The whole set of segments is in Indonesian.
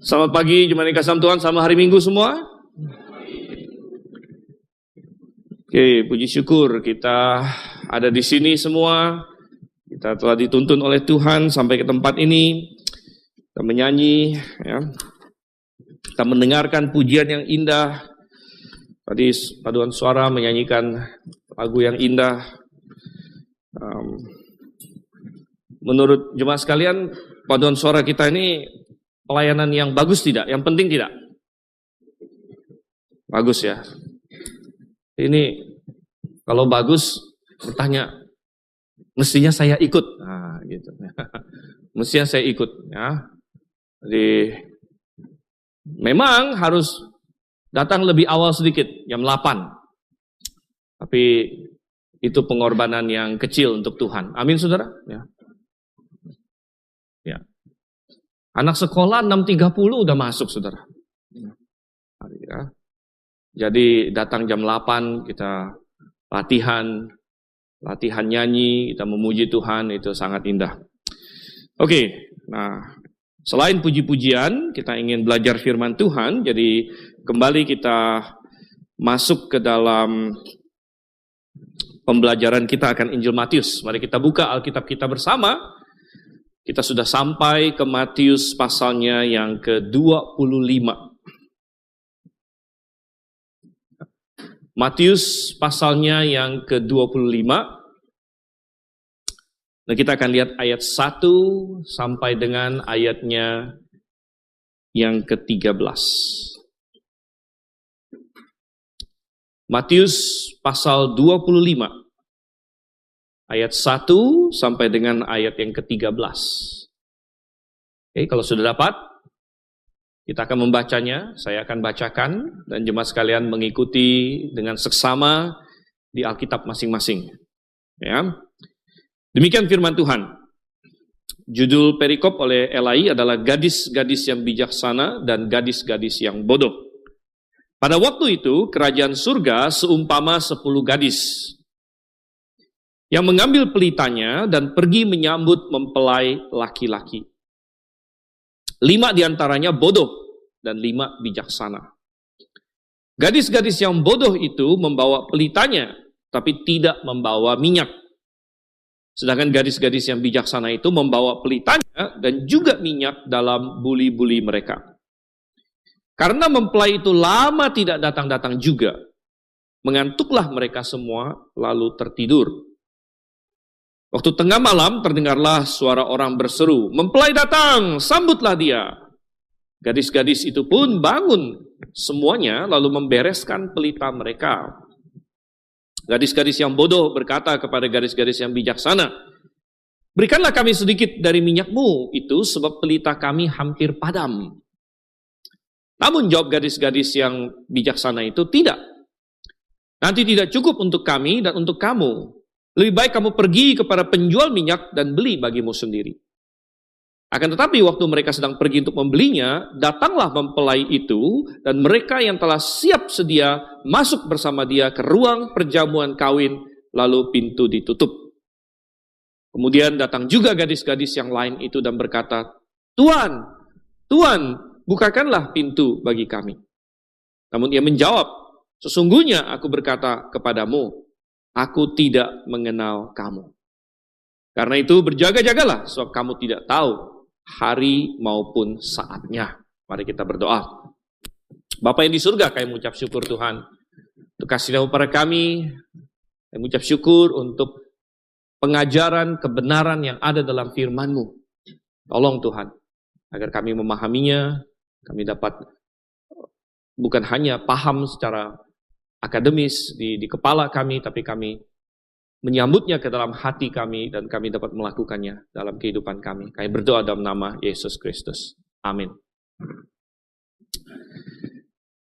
Selamat pagi, jemaat yang kasih Tuhan, selamat hari Minggu semua. Oke, puji syukur kita ada di sini semua. Kita telah dituntun oleh Tuhan sampai ke tempat ini. Kita menyanyi, ya. Kita mendengarkan pujian yang indah. Tadi paduan suara menyanyikan lagu yang indah. Menurut jemaat sekalian, paduan suara kita ini pelayanan yang bagus tidak? Yang penting tidak? Bagus ya. Ini kalau bagus bertanya, mestinya saya ikut. Nah, gitu. Mestinya saya ikut ya. Jadi memang harus datang lebih awal sedikit, jam 8. Tapi itu pengorbanan yang kecil untuk Tuhan. Amin saudara? Ya. Ya. Anak sekolah 6.30 udah masuk, saudara. Ya. Jadi datang jam 8, kita latihan nyanyi, kita memuji Tuhan, itu sangat indah. Oke, nah selain puji-pujian, kita ingin belajar firman Tuhan, jadi kembali kita masuk ke dalam pembelajaran kita akan Injil Matius. Mari kita buka Alkitab kita bersama. Kita sudah sampai ke Matius pasalnya yang ke-25. Matius pasalnya yang ke-25. Nah, kita akan lihat ayat 1 sampai dengan ayatnya yang ke-13. Matius pasal 25. Ayat 1 sampai dengan ayat yang ke-13. Oke, kalau sudah dapat, kita akan membacanya, saya akan bacakan, dan jemaat sekalian mengikuti dengan seksama di Alkitab masing-masing. Ya. Demikian firman Tuhan. Judul perikop oleh Elai adalah gadis-gadis yang bijaksana dan gadis-gadis yang bodoh. Pada waktu itu, kerajaan surga seumpama 10 gadis yang mengambil pelitanya dan pergi menyambut mempelai laki-laki. 5 diantaranya bodoh dan 5 bijaksana. Gadis-gadis yang bodoh itu membawa pelitanya, tapi tidak membawa minyak. Sedangkan gadis-gadis yang bijaksana itu membawa pelitanya dan juga minyak dalam buli-buli mereka. Karena mempelai itu lama tidak datang-datang juga, mengantuklah mereka semua lalu tertidur. Waktu tengah malam terdengarlah suara orang berseru, "Mempelai datang, sambutlah dia." Gadis-gadis itu pun bangun semuanya lalu membereskan pelita mereka. Gadis-gadis yang bodoh berkata kepada gadis-gadis yang bijaksana, "Berikanlah kami sedikit dari minyakmu itu sebab pelita kami hampir padam." Namun jawab gadis-gadis yang bijaksana itu, "Tidak. Nanti tidak cukup untuk kami dan untuk kamu. Lebih baik kamu pergi kepada penjual minyak dan beli bagimu sendiri." Akan tetapi waktu mereka sedang pergi untuk membelinya, datanglah mempelai itu dan mereka yang telah siap sedia masuk bersama dia ke ruang perjamuan kawin, lalu pintu ditutup. Kemudian datang juga gadis-gadis yang lain itu dan berkata, "Tuan, Tuan, bukakanlah pintu bagi kami." Namun ia menjawab, "Sesungguhnya aku berkata kepadamu, aku tidak mengenal kamu. Karena itu berjaga-jagalah, sebab kamu tidak tahu hari maupun saatnya." Mari kita berdoa. Bapa yang di surga, kami mengucap syukur Tuhan untuk kasih-Mu pada kami. Kami mengucap syukur untuk pengajaran kebenaran yang ada dalam firman-Mu. Tolong Tuhan, agar kami memahaminya, kami dapat bukan hanya paham secara akademis di kepala kami, tapi kami menyambutnya ke dalam hati kami dan kami dapat melakukannya dalam kehidupan kami. Kami berdoa dalam nama Yesus Kristus. Amin.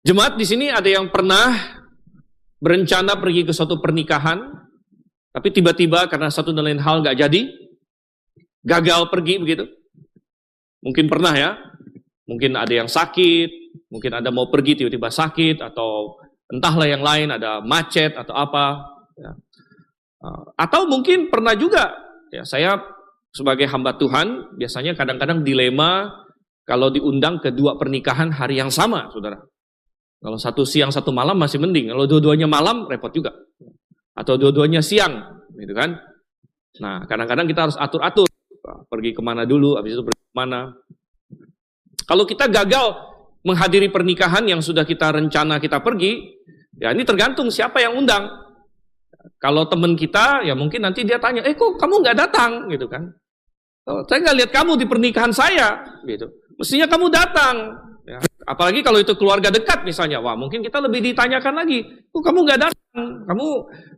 Jemaat di sini ada yang pernah berencana pergi ke suatu pernikahan, tapi tiba-tiba karena satu dan lain hal gak jadi, gagal pergi begitu. Mungkin pernah ya, mungkin ada yang sakit, mungkin ada mau pergi tiba-tiba sakit, atau entahlah yang lain, ada macet atau apa. Ya. Atau mungkin pernah juga, ya, saya sebagai hamba Tuhan, biasanya kadang-kadang dilema kalau diundang ke dua pernikahan hari yang sama, saudara. Kalau satu siang satu malam masih mending. Kalau dua-duanya malam repot juga. Atau dua-duanya siang, gitu kan? Nah, kadang-kadang kita harus atur-atur. Pergi kemana dulu, habis itu pergi kemana. Kalau kita gagal menghadiri pernikahan yang sudah kita rencana kita pergi, ya ini tergantung siapa yang undang. Kalau teman kita, ya mungkin nanti dia tanya, kok kamu nggak datang, gitu kan? Saya nggak lihat kamu di pernikahan saya, gitu. Mestinya kamu datang. Ya. Apalagi kalau itu keluarga dekat misalnya, wah mungkin kita lebih ditanyakan lagi, kok kamu nggak datang, kamu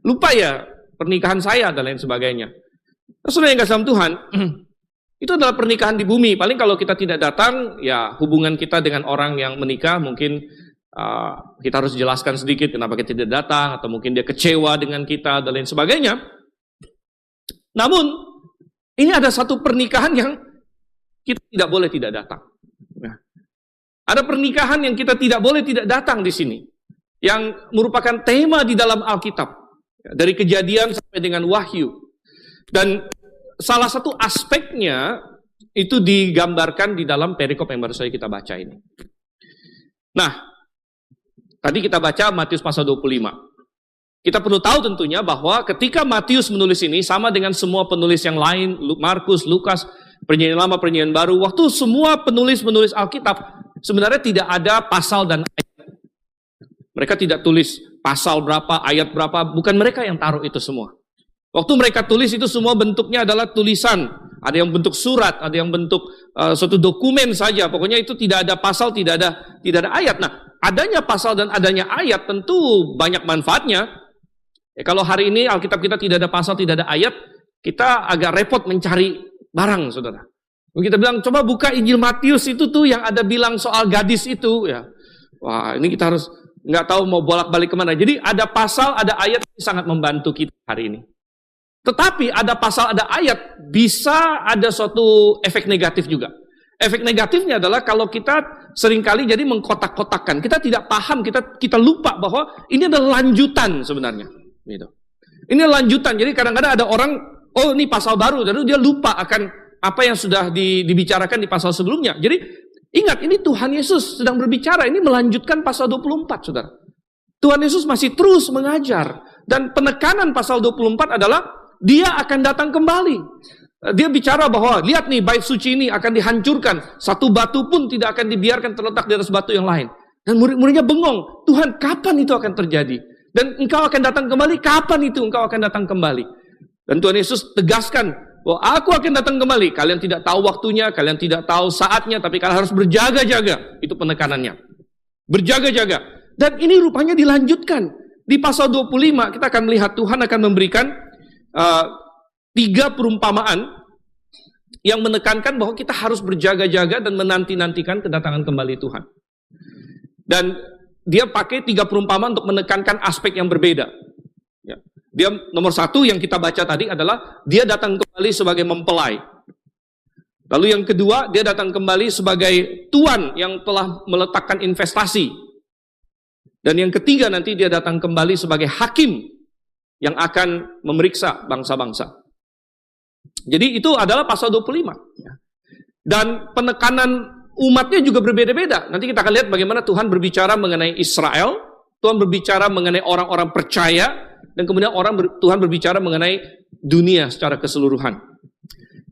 lupa ya pernikahan saya dan lain sebagainya. Saudara yang kasih dalam Tuhan, itu adalah pernikahan di bumi. Paling kalau kita tidak datang, ya hubungan kita dengan orang yang menikah mungkin kita harus jelaskan sedikit kenapa kita tidak datang, atau mungkin dia kecewa dengan kita dan lain sebagainya. Namun ini ada satu pernikahan yang kita tidak boleh tidak datang. Ya. Ada pernikahan yang kita tidak boleh tidak datang di sini, yang merupakan tema di dalam Alkitab, dari Kejadian sampai dengan Wahyu. Dan salah satu aspeknya itu digambarkan di dalam perikop yang baru saja kita baca ini. Nah, tadi kita baca Matius pasal 25. Kita perlu tahu tentunya bahwa ketika Matius menulis ini, sama dengan semua penulis yang lain, Markus, Lukas, Perjanjian Lama, Perjanjian Baru, waktu semua penulis Alkitab, sebenarnya tidak ada pasal dan ayat. Mereka tidak tulis pasal berapa, ayat berapa, bukan mereka yang taruh itu semua. Waktu mereka tulis itu semua bentuknya adalah tulisan. Ada yang bentuk surat, ada yang bentuk suatu dokumen saja. Pokoknya itu tidak ada pasal, tidak ada ayat. Nah, adanya pasal dan adanya ayat tentu banyak manfaatnya. Ya, kalau hari ini Alkitab kita tidak ada pasal, tidak ada ayat, kita agak repot mencari barang, saudara. Kita bilang, coba buka Injil Matius itu tuh yang ada bilang soal gadis itu. Ya, wah ini kita harus nggak tahu mau bolak-balik kemana. Jadi ada pasal, ada ayat yang sangat membantu kita hari ini. Tetapi ada pasal, ada ayat, bisa ada suatu efek negatif juga. Efek negatifnya adalah kalau kita seringkali jadi mengkotak-kotakkan. Kita tidak paham, kita lupa bahwa ini adalah lanjutan sebenarnya. Gitu. Ini lanjutan, jadi kadang-kadang ada orang, oh ini pasal baru, lalu dia lupa akan apa yang sudah dibicarakan di pasal sebelumnya. Jadi ingat, ini Tuhan Yesus sedang berbicara, ini melanjutkan pasal 24, saudara. Tuhan Yesus masih terus mengajar. Dan penekanan pasal 24 adalah dia akan datang kembali. Dia bicara bahwa, lihat nih bait suci ini akan dihancurkan. Satu batu pun tidak akan dibiarkan terletak di atas batu yang lain. Dan murid-muridnya bengong. Tuhan, kapan itu akan terjadi? Dan engkau akan datang kembali, kapan itu engkau akan datang kembali? Dan Tuhan Yesus tegaskan, bahwa aku akan datang kembali. Kalian tidak tahu waktunya, kalian tidak tahu saatnya, tapi kalian harus berjaga-jaga. Itu penekanannya. Berjaga-jaga. Dan ini rupanya dilanjutkan. Di pasal 25 kita akan melihat Tuhan akan memberikan 3 perumpamaan yang menekankan bahwa kita harus berjaga-jaga dan menanti-nantikan kedatangan kembali Tuhan. Dan dia pakai 3 perumpamaan untuk menekankan aspek yang berbeda. Ya. Dia nomor 1 yang kita baca tadi adalah dia datang kembali sebagai mempelai. Lalu yang kedua, dia datang kembali sebagai tuan yang telah meletakkan investasi. Dan yang ketiga nanti dia datang kembali sebagai hakim yang akan memeriksa bangsa-bangsa. Jadi itu adalah pasal 25. Dan penekanan umatnya juga berbeda-beda. Nanti kita akan lihat bagaimana Tuhan berbicara mengenai Israel, Tuhan berbicara mengenai orang-orang percaya, dan kemudian Tuhan berbicara mengenai dunia secara keseluruhan.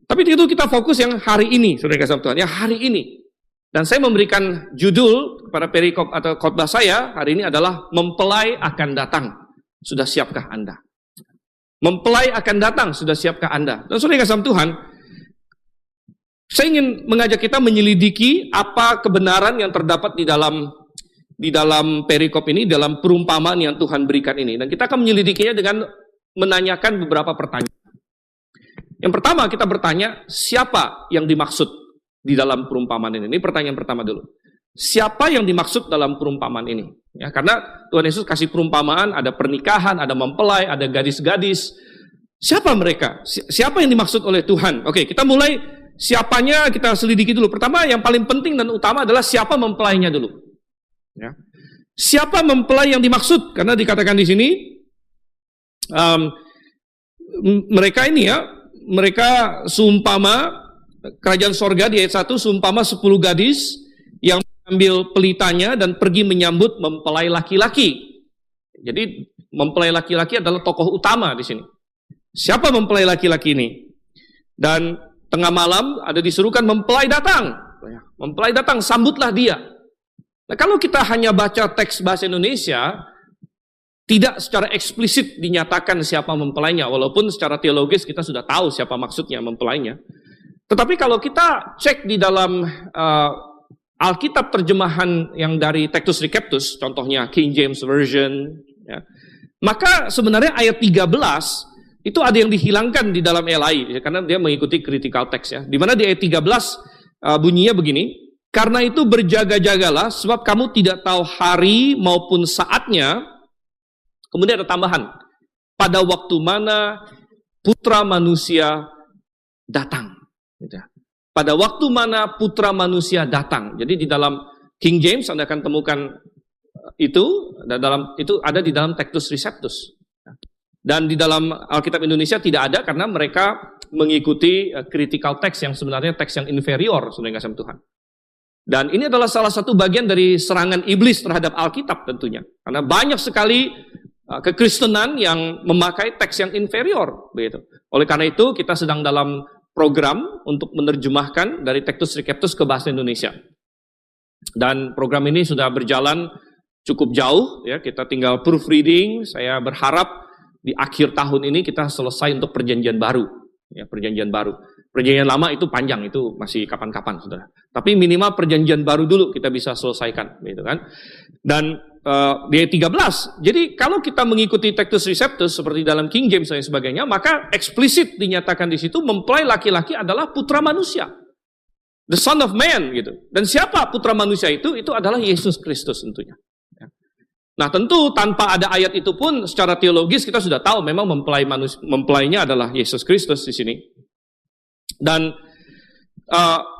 Tapi itu kita fokus yang hari ini, saudara kasih Tuhan, yang hari ini. Dan saya memberikan judul kepada perikop atau khotbah saya hari ini adalah mempelai akan datang. Sudah siapkah Anda? Mempelai akan datang, sudah siapkah Anda? Dan saudara kasih Tuhan, saya ingin mengajak kita menyelidiki apa kebenaran yang terdapat di dalam perikop ini, dalam perumpamaan yang Tuhan berikan ini. Dan kita akan menyelidikinya dengan menanyakan beberapa pertanyaan. Yang pertama kita bertanya, siapa yang dimaksud di dalam perumpamaan ini? Ini pertanyaan pertama dulu. Siapa yang dimaksud dalam perumpamaan ini? Ya, karena Tuhan Yesus kasih perumpamaan, ada pernikahan, ada mempelai, ada gadis-gadis. Siapa mereka? Siapa yang dimaksud oleh Tuhan? Oke, kita mulai siapanya kita selidiki dulu. Pertama, yang paling penting dan utama adalah siapa mempelainya dulu. Ya. Siapa mempelai yang dimaksud? Karena dikatakan di sini, mereka ini ya, mereka seumpama kerajaan sorga di ayat 1, seumpama 10 gadis yang mengambil pelitanya dan pergi menyambut mempelai laki-laki. Jadi mempelai laki-laki adalah tokoh utama di sini. Siapa mempelai laki-laki ini? Dan tengah malam ada disuruhkan mempelai datang. Mempelai datang, sambutlah dia. Nah, kalau kita hanya baca teks bahasa Indonesia, tidak secara eksplisit dinyatakan siapa mempelainya, walaupun secara teologis kita sudah tahu siapa maksudnya mempelainya. Tetapi kalau kita cek di dalam Alkitab terjemahan yang dari Textus Receptus, contohnya King James Version, ya, maka sebenarnya ayat 13 itu ada yang dihilangkan di dalam LAI, ya, karena dia mengikuti critical text, ya. Di mana di ayat 13 bunyinya begini, karena itu berjaga-jagalah sebab kamu tidak tahu hari maupun saatnya. Kemudian ada tambahan, pada waktu mana putra manusia datang. Pada waktu mana putra manusia datang. Jadi di dalam King James Anda akan temukan itu, dan itu ada di dalam Textus Receptus. Dan di dalam Alkitab Indonesia tidak ada karena mereka mengikuti critical text yang sebenarnya teks yang inferior, saudara kasih Tuhan. Dan ini adalah salah satu bagian dari serangan iblis terhadap Alkitab tentunya. Karena banyak sekali kekristenan yang memakai teks yang inferior, begitu. Oleh karena itu kita sedang dalam program untuk menerjemahkan dari Textus Receptus ke bahasa Indonesia. Dan program ini sudah berjalan cukup jauh, ya. Kita tinggal proofreading. Saya berharap di akhir tahun ini kita selesai untuk perjanjian baru, ya, perjanjian baru. Perjanjian lama itu panjang, itu masih kapan-kapan, saudara. Tapi minimal perjanjian baru dulu kita bisa selesaikan, gitu kan. Dan di ayat 13, jadi kalau kita mengikuti Textus Receptus seperti dalam King James dan sebagainya, maka eksplisit dinyatakan di situ mempelai laki-laki adalah putra manusia, the son of man, gitu. Dan siapa putra manusia itu? Itu adalah Yesus Kristus tentunya. Nah tentu tanpa ada ayat itu pun secara teologis kita sudah tahu memang mempelainya adalah Yesus Kristus di sini. Dan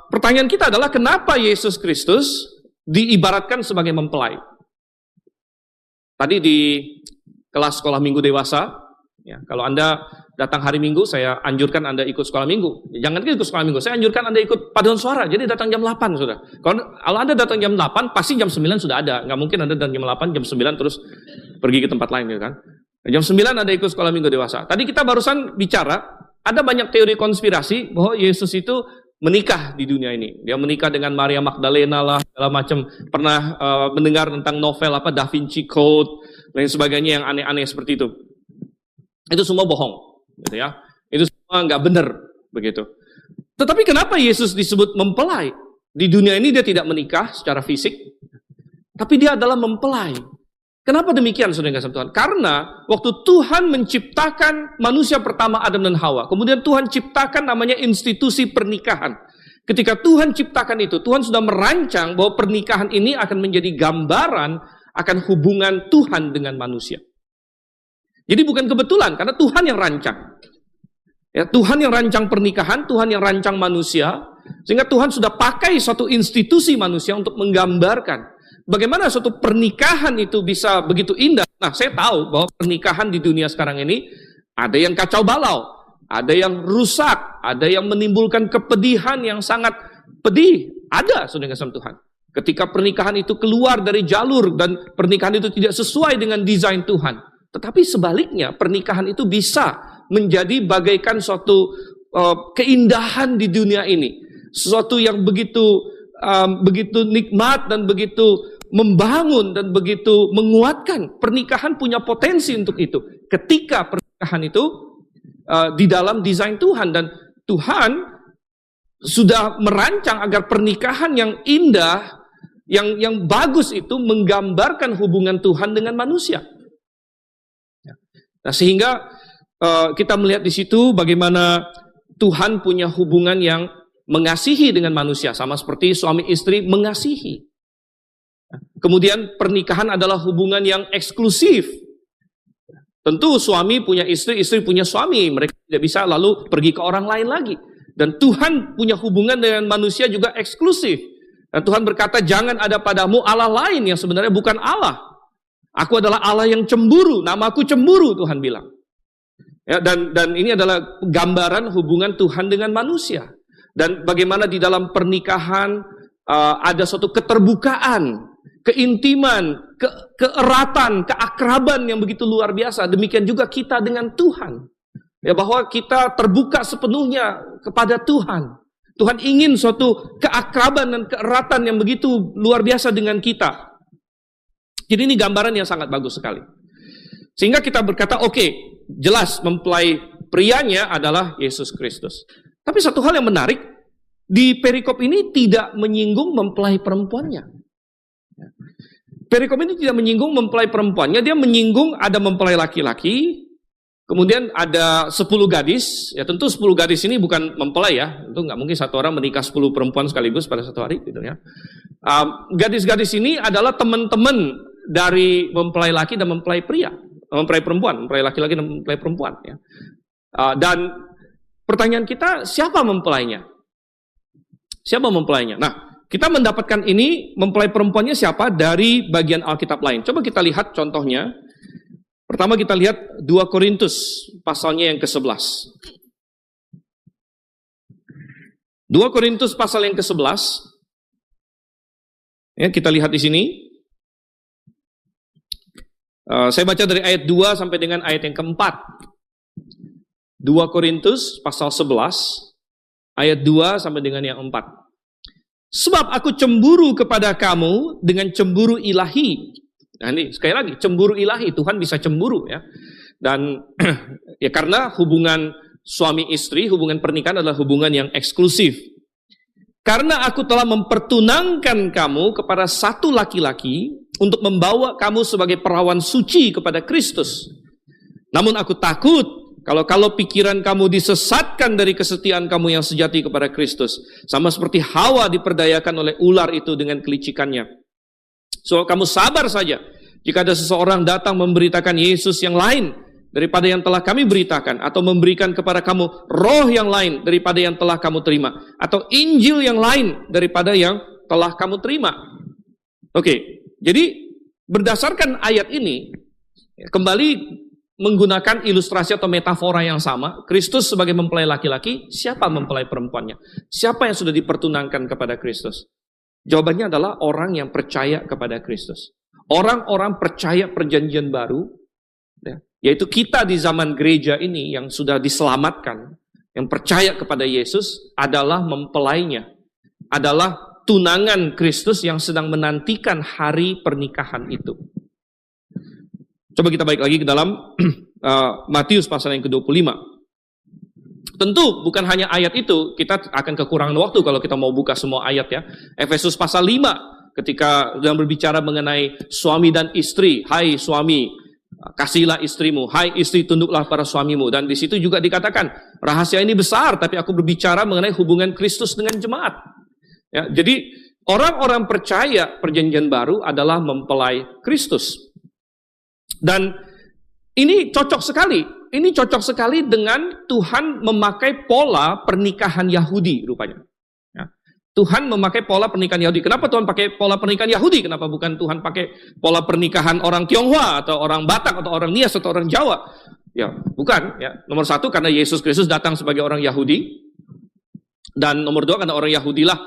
pertanyaan kita adalah kenapa Yesus Kristus diibaratkan sebagai mempelai? Tadi di kelas sekolah minggu dewasa, ya, kalau Anda datang hari Minggu, saya anjurkan Anda ikut sekolah minggu. Jangan ikut sekolah minggu, saya anjurkan Anda ikut paduan suara, jadi datang jam 8, sudah. Kalau Anda datang jam 8, pasti jam 9 sudah ada. Nggak mungkin Anda datang jam 8, jam 9 terus pergi ke tempat lain, gitu kan. Jam 9 Anda ikut sekolah minggu dewasa. Tadi kita barusan bicara, ada banyak teori konspirasi bahwa Yesus itu menikah di dunia ini. Dia menikah dengan Maria Magdalena lah, segala macam. Pernah mendengar tentang novel Da Vinci Code, lain sebagainya yang aneh-aneh seperti itu. Itu semua bohong, gitu ya. Itu semua nggak benar, begitu. Tetapi kenapa Yesus disebut mempelai? Di dunia ini dia tidak menikah secara fisik, tapi dia adalah mempelai. Kenapa demikian, saudara kasih Tuhan? Karena waktu Tuhan menciptakan manusia pertama Adam dan Hawa, kemudian Tuhan ciptakan namanya institusi pernikahan. Ketika Tuhan ciptakan itu, Tuhan sudah merancang bahwa pernikahan ini akan menjadi gambaran akan hubungan Tuhan dengan manusia. Jadi bukan kebetulan, karena Tuhan yang rancang. Ya, Tuhan yang rancang pernikahan, Tuhan yang rancang manusia, sehingga Tuhan sudah pakai suatu institusi manusia untuk menggambarkan bagaimana suatu pernikahan itu bisa begitu indah. Nah, saya tahu bahwa pernikahan di dunia sekarang ini ada yang kacau balau, ada yang rusak, ada yang menimbulkan kepedihan yang sangat pedih. Ada, saudara kasih Tuhan. Ketika pernikahan itu keluar dari jalur dan pernikahan itu tidak sesuai dengan desain Tuhan. Tetapi sebaliknya, pernikahan itu bisa menjadi bagaikan suatu keindahan di dunia ini. Sesuatu yang begitu nikmat dan begitu membangun dan begitu menguatkan. Pernikahan punya potensi untuk itu. Ketika pernikahan itu di dalam desain Tuhan, dan Tuhan sudah merancang agar pernikahan yang indah, yang bagus itu menggambarkan hubungan Tuhan dengan manusia. Nah, sehingga kita melihat di situ bagaimana Tuhan punya hubungan yang mengasihi dengan manusia, sama seperti suami istri mengasihi. Kemudian pernikahan adalah hubungan yang eksklusif. Tentu suami punya istri, istri punya suami. Mereka tidak bisa lalu pergi ke orang lain lagi. Dan Tuhan punya hubungan dengan manusia juga eksklusif. Dan Tuhan berkata, jangan ada padamu Allah lain yang sebenarnya bukan Allah. Aku adalah Allah yang cemburu, namaku cemburu, Tuhan bilang. Ya, dan ini adalah gambaran hubungan Tuhan dengan manusia. Dan bagaimana di dalam pernikahan ada suatu keterbukaan, keintiman, keeratan, keakraban yang begitu luar biasa. Demikian juga kita dengan Tuhan. Ya, bahwa kita terbuka sepenuhnya kepada Tuhan. Tuhan ingin suatu keakraban dan keeratan yang begitu luar biasa dengan kita. Jadi ini gambaran yang sangat bagus sekali. Sehingga kita berkata, oke, jelas mempelai prianya adalah Yesus Kristus. Tapi satu hal yang menarik, di perikop ini tidak menyinggung mempelai perempuannya. Perikop ini tidak menyinggung mempelai perempuannya, dia menyinggung ada mempelai laki-laki, kemudian ada 10 gadis, ya tentu 10 gadis ini bukan mempelai ya, tentu nggak mungkin satu orang menikah 10 perempuan sekaligus pada satu hari gitu ya. Gadis-gadis ini adalah teman-teman dari mempelai laki dan mempelai pria, mempelai perempuan, mempelai laki-laki dan mempelai perempuan ya. Dan pertanyaan kita, siapa mempelainya? Siapa mempelainya? Nah, kita mendapatkan ini mempelai perempuannya siapa dari bagian Alkitab lain. Coba kita lihat contohnya. Pertama kita lihat 2 Korintus pasalnya yang ke-11. 2 Korintus pasal yang ke-11. Ya, kita lihat di sini. Saya baca dari ayat 2 sampai dengan ayat yang ke-4. 2 Korintus pasal 11 ayat 2 sampai dengan yang 4. Sebab aku cemburu kepada kamu dengan cemburu ilahi. Nah ini sekali lagi, cemburu ilahi, Tuhan bisa cemburu ya. Dan ya karena hubungan suami istri, hubungan pernikahan adalah hubungan yang eksklusif. Karena aku telah mempertunangkan kamu kepada satu laki-laki untuk membawa kamu sebagai perawan suci kepada Kristus. Namun aku takut kalau pikiran kamu disesatkan dari kesetiaan kamu yang sejati kepada Kristus. Sama seperti Hawa diperdayakan oleh ular itu dengan kelicikannya. So, kamu sabar saja jika ada seseorang datang memberitakan Yesus yang lain daripada yang telah kami beritakan, atau memberikan kepada kamu roh yang lain daripada yang telah kamu terima, atau Injil yang lain daripada yang telah kamu terima. Oke, jadi berdasarkan ayat ini, kembali menggunakan ilustrasi atau metafora yang sama, Kristus sebagai mempelai laki-laki, siapa mempelai perempuannya? Siapa yang sudah dipertunangkan kepada Kristus? Jawabannya adalah orang yang percaya kepada Kristus. Orang-orang percaya perjanjian baru, ya, yaitu kita di zaman gereja ini yang sudah diselamatkan, yang percaya kepada Yesus adalah mempelainya, adalah tunangan Kristus yang sedang menantikan hari pernikahan itu. Coba kita balik lagi ke dalam Matius pasal yang ke-25. Tentu bukan hanya ayat itu, kita akan kekurangan waktu kalau kita mau buka semua ayat ya. Efesus pasal 5, ketika dalam berbicara mengenai suami dan istri. Hai suami, kasihilah istrimu. Hai istri, tunduklah para suamimu. Dan di situ juga dikatakan, rahasia ini besar, tapi aku berbicara mengenai hubungan Kristus dengan jemaat. Ya, jadi orang-orang percaya perjanjian baru adalah mempelai Kristus. Dan ini cocok sekali. Ini cocok sekali dengan Tuhan memakai pola pernikahan Yahudi rupanya. Ya. Tuhan memakai pola pernikahan Yahudi. Kenapa Tuhan pakai pola pernikahan Yahudi? Kenapa bukan Tuhan pakai pola pernikahan orang Tionghoa atau orang Batak atau orang Nias atau orang Jawa? Ya, bukan. Ya. Nomor satu karena Yesus Kristus datang sebagai orang Yahudi. Dan nomor dua karena orang Yahudilah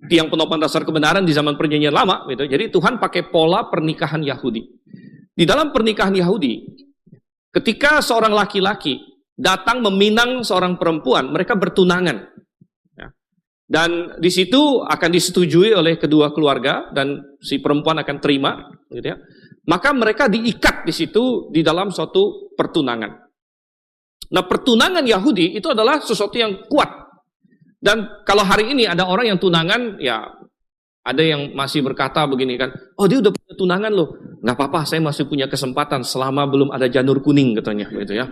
tiang penopang dasar kebenaran di zaman perjanjian lama. Gitu. Jadi Tuhan pakai pola pernikahan Yahudi. Di dalam pernikahan Yahudi, ketika seorang laki-laki datang meminang seorang perempuan, mereka bertunangan. Ya. Dan di situ akan disetujui oleh kedua keluarga dan si perempuan akan terima, gitu ya. Maka mereka diikat di situ di dalam suatu pertunangan. Nah, pertunangan Yahudi itu adalah sesuatu yang kuat. Dan kalau hari ini ada orang yang tunangan, ya ada yang masih berkata begini kan, oh dia udah punya tunangan loh, nggak apa-apa, saya masih punya kesempatan selama belum ada janur kuning katanya, gitu ya.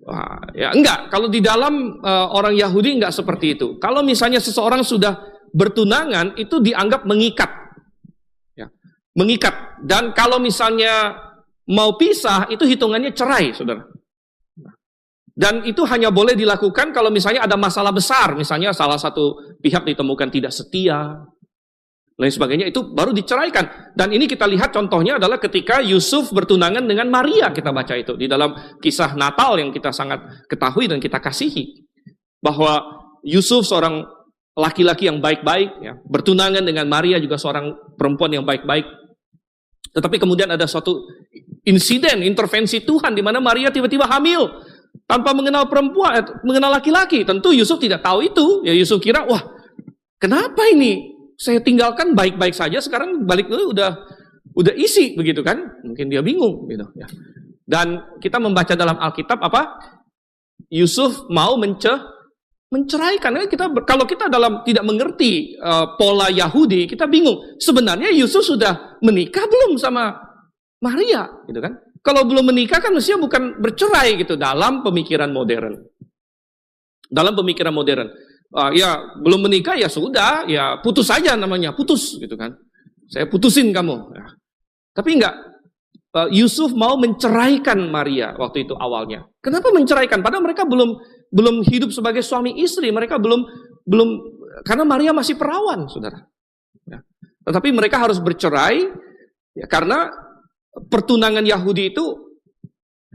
Wah, ya enggak, kalau di dalam orang Yahudi enggak seperti itu. Kalau misalnya seseorang sudah bertunangan itu dianggap mengikat, ya, mengikat. Dan kalau misalnya mau pisah itu hitungannya cerai, saudara. Dan itu hanya boleh dilakukan kalau misalnya ada masalah besar, misalnya salah satu pihak ditemukan tidak setia, lain sebagainya, itu baru diceraikan. Dan ini kita lihat contohnya adalah ketika Yusuf bertunangan dengan Maria, kita baca itu di dalam kisah Natal yang kita sangat ketahui dan kita kasihi. Bahwa Yusuf seorang laki-laki yang baik-baik, ya, bertunangan dengan Maria juga seorang perempuan yang baik-baik. Tetapi kemudian ada suatu insiden, intervensi Tuhan di mana Maria tiba-tiba hamil tanpa mengenal perempuan, mengenal laki-laki. Tentu Yusuf tidak tahu itu. Ya Yusuf kira, wah, kenapa ini? Saya tinggalkan baik-baik saja, sekarang balik dulu udah isi begitu kan? Mungkin dia bingung gitu ya. Dan kita membaca dalam Alkitab apa? Yusuf mau menceraikan. Kalau kita tidak mengerti pola Yahudi, kita bingung. Sebenarnya Yusuf sudah menikah belum sama Maria, gitu kan? Kalau belum menikah kan mestinya bukan bercerai gitu dalam pemikiran modern. Dalam pemikiran modern, ya belum menikah ya sudah, ya putus saja namanya, putus gitu kan? Saya putusin kamu. Ya. Tapi enggak. Yusuf mau menceraikan Maria waktu itu awalnya. Kenapa menceraikan? Padahal mereka belum hidup sebagai suami istri. Mereka belum karena Maria masih perawan, saudara. Ya. Tetapi mereka harus bercerai ya, karena pertunangan Yahudi itu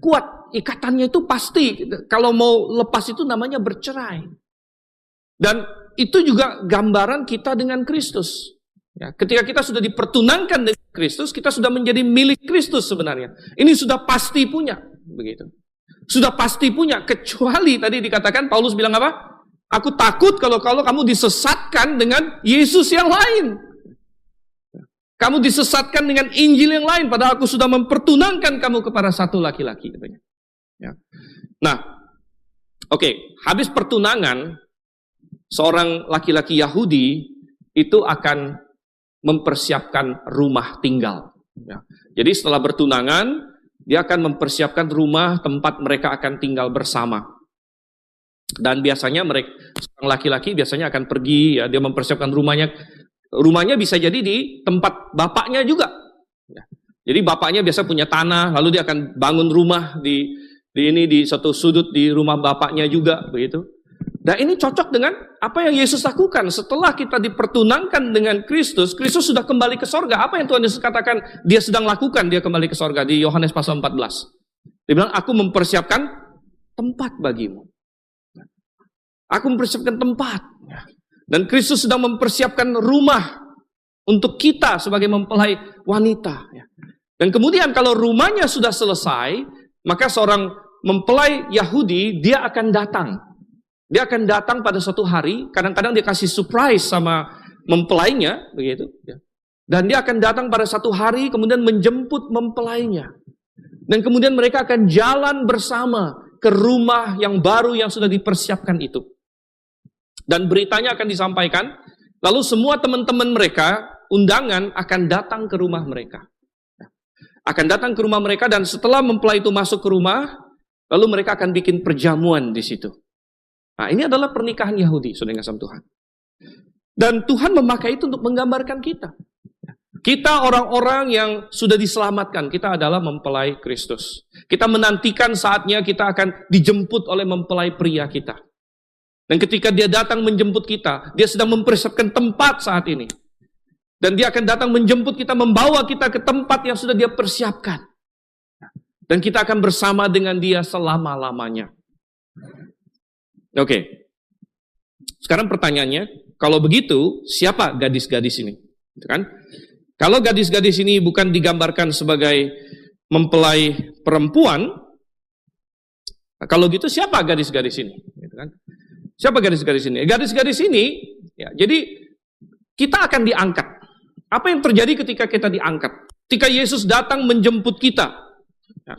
kuat, ikatannya itu pasti. Kalau mau lepas itu namanya bercerai. Dan itu juga gambaran kita dengan Kristus. Ya, ketika kita sudah dipertunangkan dengan Kristus, kita sudah menjadi milik Kristus sebenarnya. Ini sudah pasti punya, begitu. Sudah pasti punya, kecuali tadi dikatakan Paulus bilang apa? Aku takut kalau kamu disesatkan dengan Yesus yang lain. Kamu disesatkan dengan Injil yang lain, padahal aku sudah mempertunangkan kamu kepada satu laki-laki. Ya. Nah, oke, habis pertunangan, seorang laki-laki Yahudi itu akan mempersiapkan rumah tinggal. Ya. Jadi setelah bertunangan, dia akan mempersiapkan rumah tempat mereka akan tinggal bersama. Dan biasanya seorang laki-laki biasanya akan pergi, ya, dia mempersiapkan rumahnya. Rumahnya bisa jadi di tempat bapaknya juga. Ya. Jadi bapaknya biasa punya tanah, lalu dia akan bangun rumah di satu sudut di rumah bapaknya juga, begitu. Dan ini cocok dengan apa yang Yesus lakukan. Setelah kita dipertunangkan dengan Kristus, Kristus sudah kembali ke sorga. Apa yang Tuhan Yesus katakan dia sedang lakukan, dia kembali ke sorga. Di Yohanes pasal 14. Dia bilang, aku mempersiapkan tempat bagimu. Aku mempersiapkan tempat. Dan Kristus sedang mempersiapkan rumah untuk kita sebagai mempelai wanita. Dan kemudian kalau rumahnya sudah selesai, maka seorang mempelai Yahudi, dia akan datang. Dia akan datang pada suatu hari, kadang-kadang dia kasih surprise sama mempelainya, begitu. Dan dia akan datang pada satu hari, kemudian menjemput mempelainya. Dan kemudian mereka akan jalan bersama ke rumah yang baru yang sudah dipersiapkan itu. Dan beritanya akan disampaikan, lalu semua teman-teman mereka, undangan akan datang ke rumah mereka. Akan datang ke rumah mereka, dan setelah mempelai itu masuk ke rumah, lalu mereka akan bikin perjamuan di situ. Nah, ini adalah pernikahan Yahudi, saudara kasih Tuhan. Dan Tuhan memakai itu untuk menggambarkan kita. Kita orang-orang yang sudah diselamatkan, kita adalah mempelai Kristus. Kita menantikan saatnya kita akan dijemput oleh mempelai pria kita. Dan ketika dia datang menjemput kita, dia sedang mempersiapkan tempat saat ini. Dan dia akan datang menjemput kita, membawa kita ke tempat yang sudah dia persiapkan. Dan kita akan bersama dengan dia selama-lamanya. Oke. Sekarang pertanyaannya, kalau begitu, siapa gadis-gadis ini? Gitu kan? Kalau gadis-gadis ini bukan digambarkan sebagai mempelai perempuan, kalau gitu siapa gadis-gadis ini? Gitu kan? Siapa gadis-gadis ini? Gadis-gadis ini, ya, jadi kita akan diangkat. Apa yang terjadi ketika kita diangkat? Ketika Yesus datang menjemput kita, ya,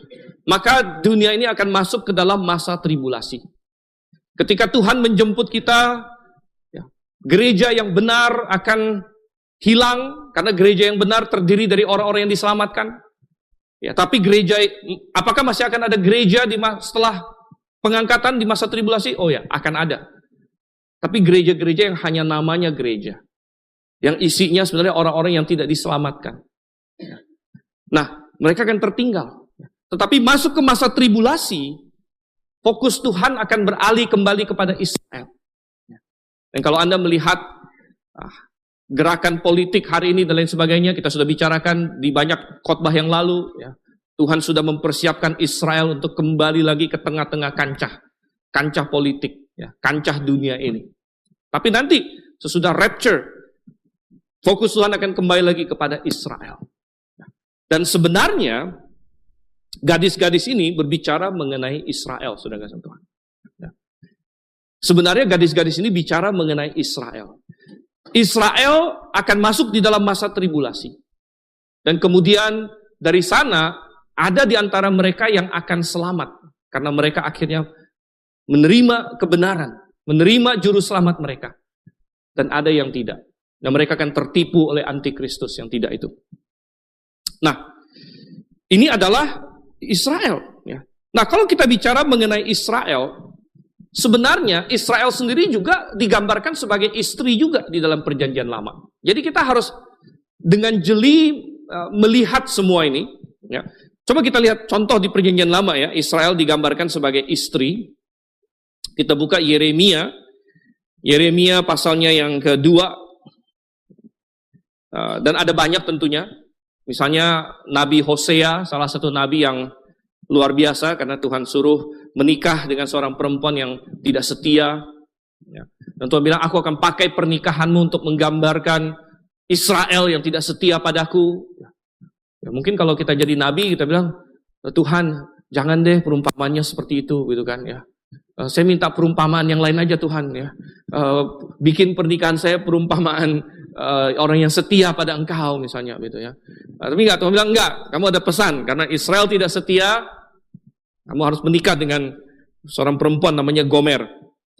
maka dunia ini akan masuk ke dalam masa tribulasi. Ketika Tuhan menjemput kita, ya, gereja yang benar akan hilang, karena gereja yang benar terdiri dari orang-orang yang diselamatkan. Ya, tapi apakah masih akan ada gereja setelah pengangkatan di masa tribulasi? Oh ya, akan ada. Tapi gereja-gereja yang hanya namanya gereja, yang isinya sebenarnya orang-orang yang tidak diselamatkan. Nah, mereka akan tertinggal. Tetapi masuk ke masa tribulasi, fokus Tuhan akan beralih kembali kepada Israel. Dan kalau Anda melihat gerakan politik hari ini dan lain sebagainya, kita sudah bicarakan di banyak khotbah yang lalu. Ya. Tuhan sudah mempersiapkan Israel untuk kembali lagi ke tengah-tengah kancah politik, ya, kancah dunia ini. Tapi nanti sesudah rapture, fokus Tuhan akan kembali lagi kepada Israel. Dan sebenarnya gadis-gadis ini berbicara mengenai Israel, saudara kasih Tuhan. Sebenarnya gadis-gadis ini bicara mengenai Israel. Israel akan masuk di dalam masa tribulasi. Dan kemudian dari sana ada di antara mereka yang akan selamat. Karena mereka akhirnya menerima kebenaran, menerima juru selamat mereka. Dan ada yang tidak. Dan mereka akan tertipu oleh antikristus yang tidak itu. Nah, ini adalah Israel. Ya. Nah, kalau kita bicara mengenai Israel, sebenarnya Israel sendiri juga digambarkan sebagai istri juga di dalam perjanjian lama. Jadi kita harus dengan jeli melihat semua ini. Ya. Coba kita lihat contoh di perjanjian lama ya. Israel digambarkan sebagai istri. Kita buka Yeremia. Yeremia pasalnya yang kedua. Dan ada banyak tentunya. Misalnya Nabi Hosea, salah satu nabi yang luar biasa karena Tuhan suruh menikah dengan seorang perempuan yang tidak setia. Dan Tuhan bilang, aku akan pakai pernikahanmu untuk menggambarkan Israel yang tidak setia padaku. Ya, mungkin kalau kita jadi nabi, kita bilang, Tuhan, jangan deh perumpamannya seperti itu, gitu kan ya. Saya minta perumpamaan yang lain aja Tuhan ya. Bikin pernikahan saya perumpamaan orang yang setia pada engkau misalnya gitu ya. Tapi enggak, Tuhan bilang enggak, kamu ada pesan karena Israel tidak setia, kamu harus menikah dengan seorang perempuan namanya Gomer.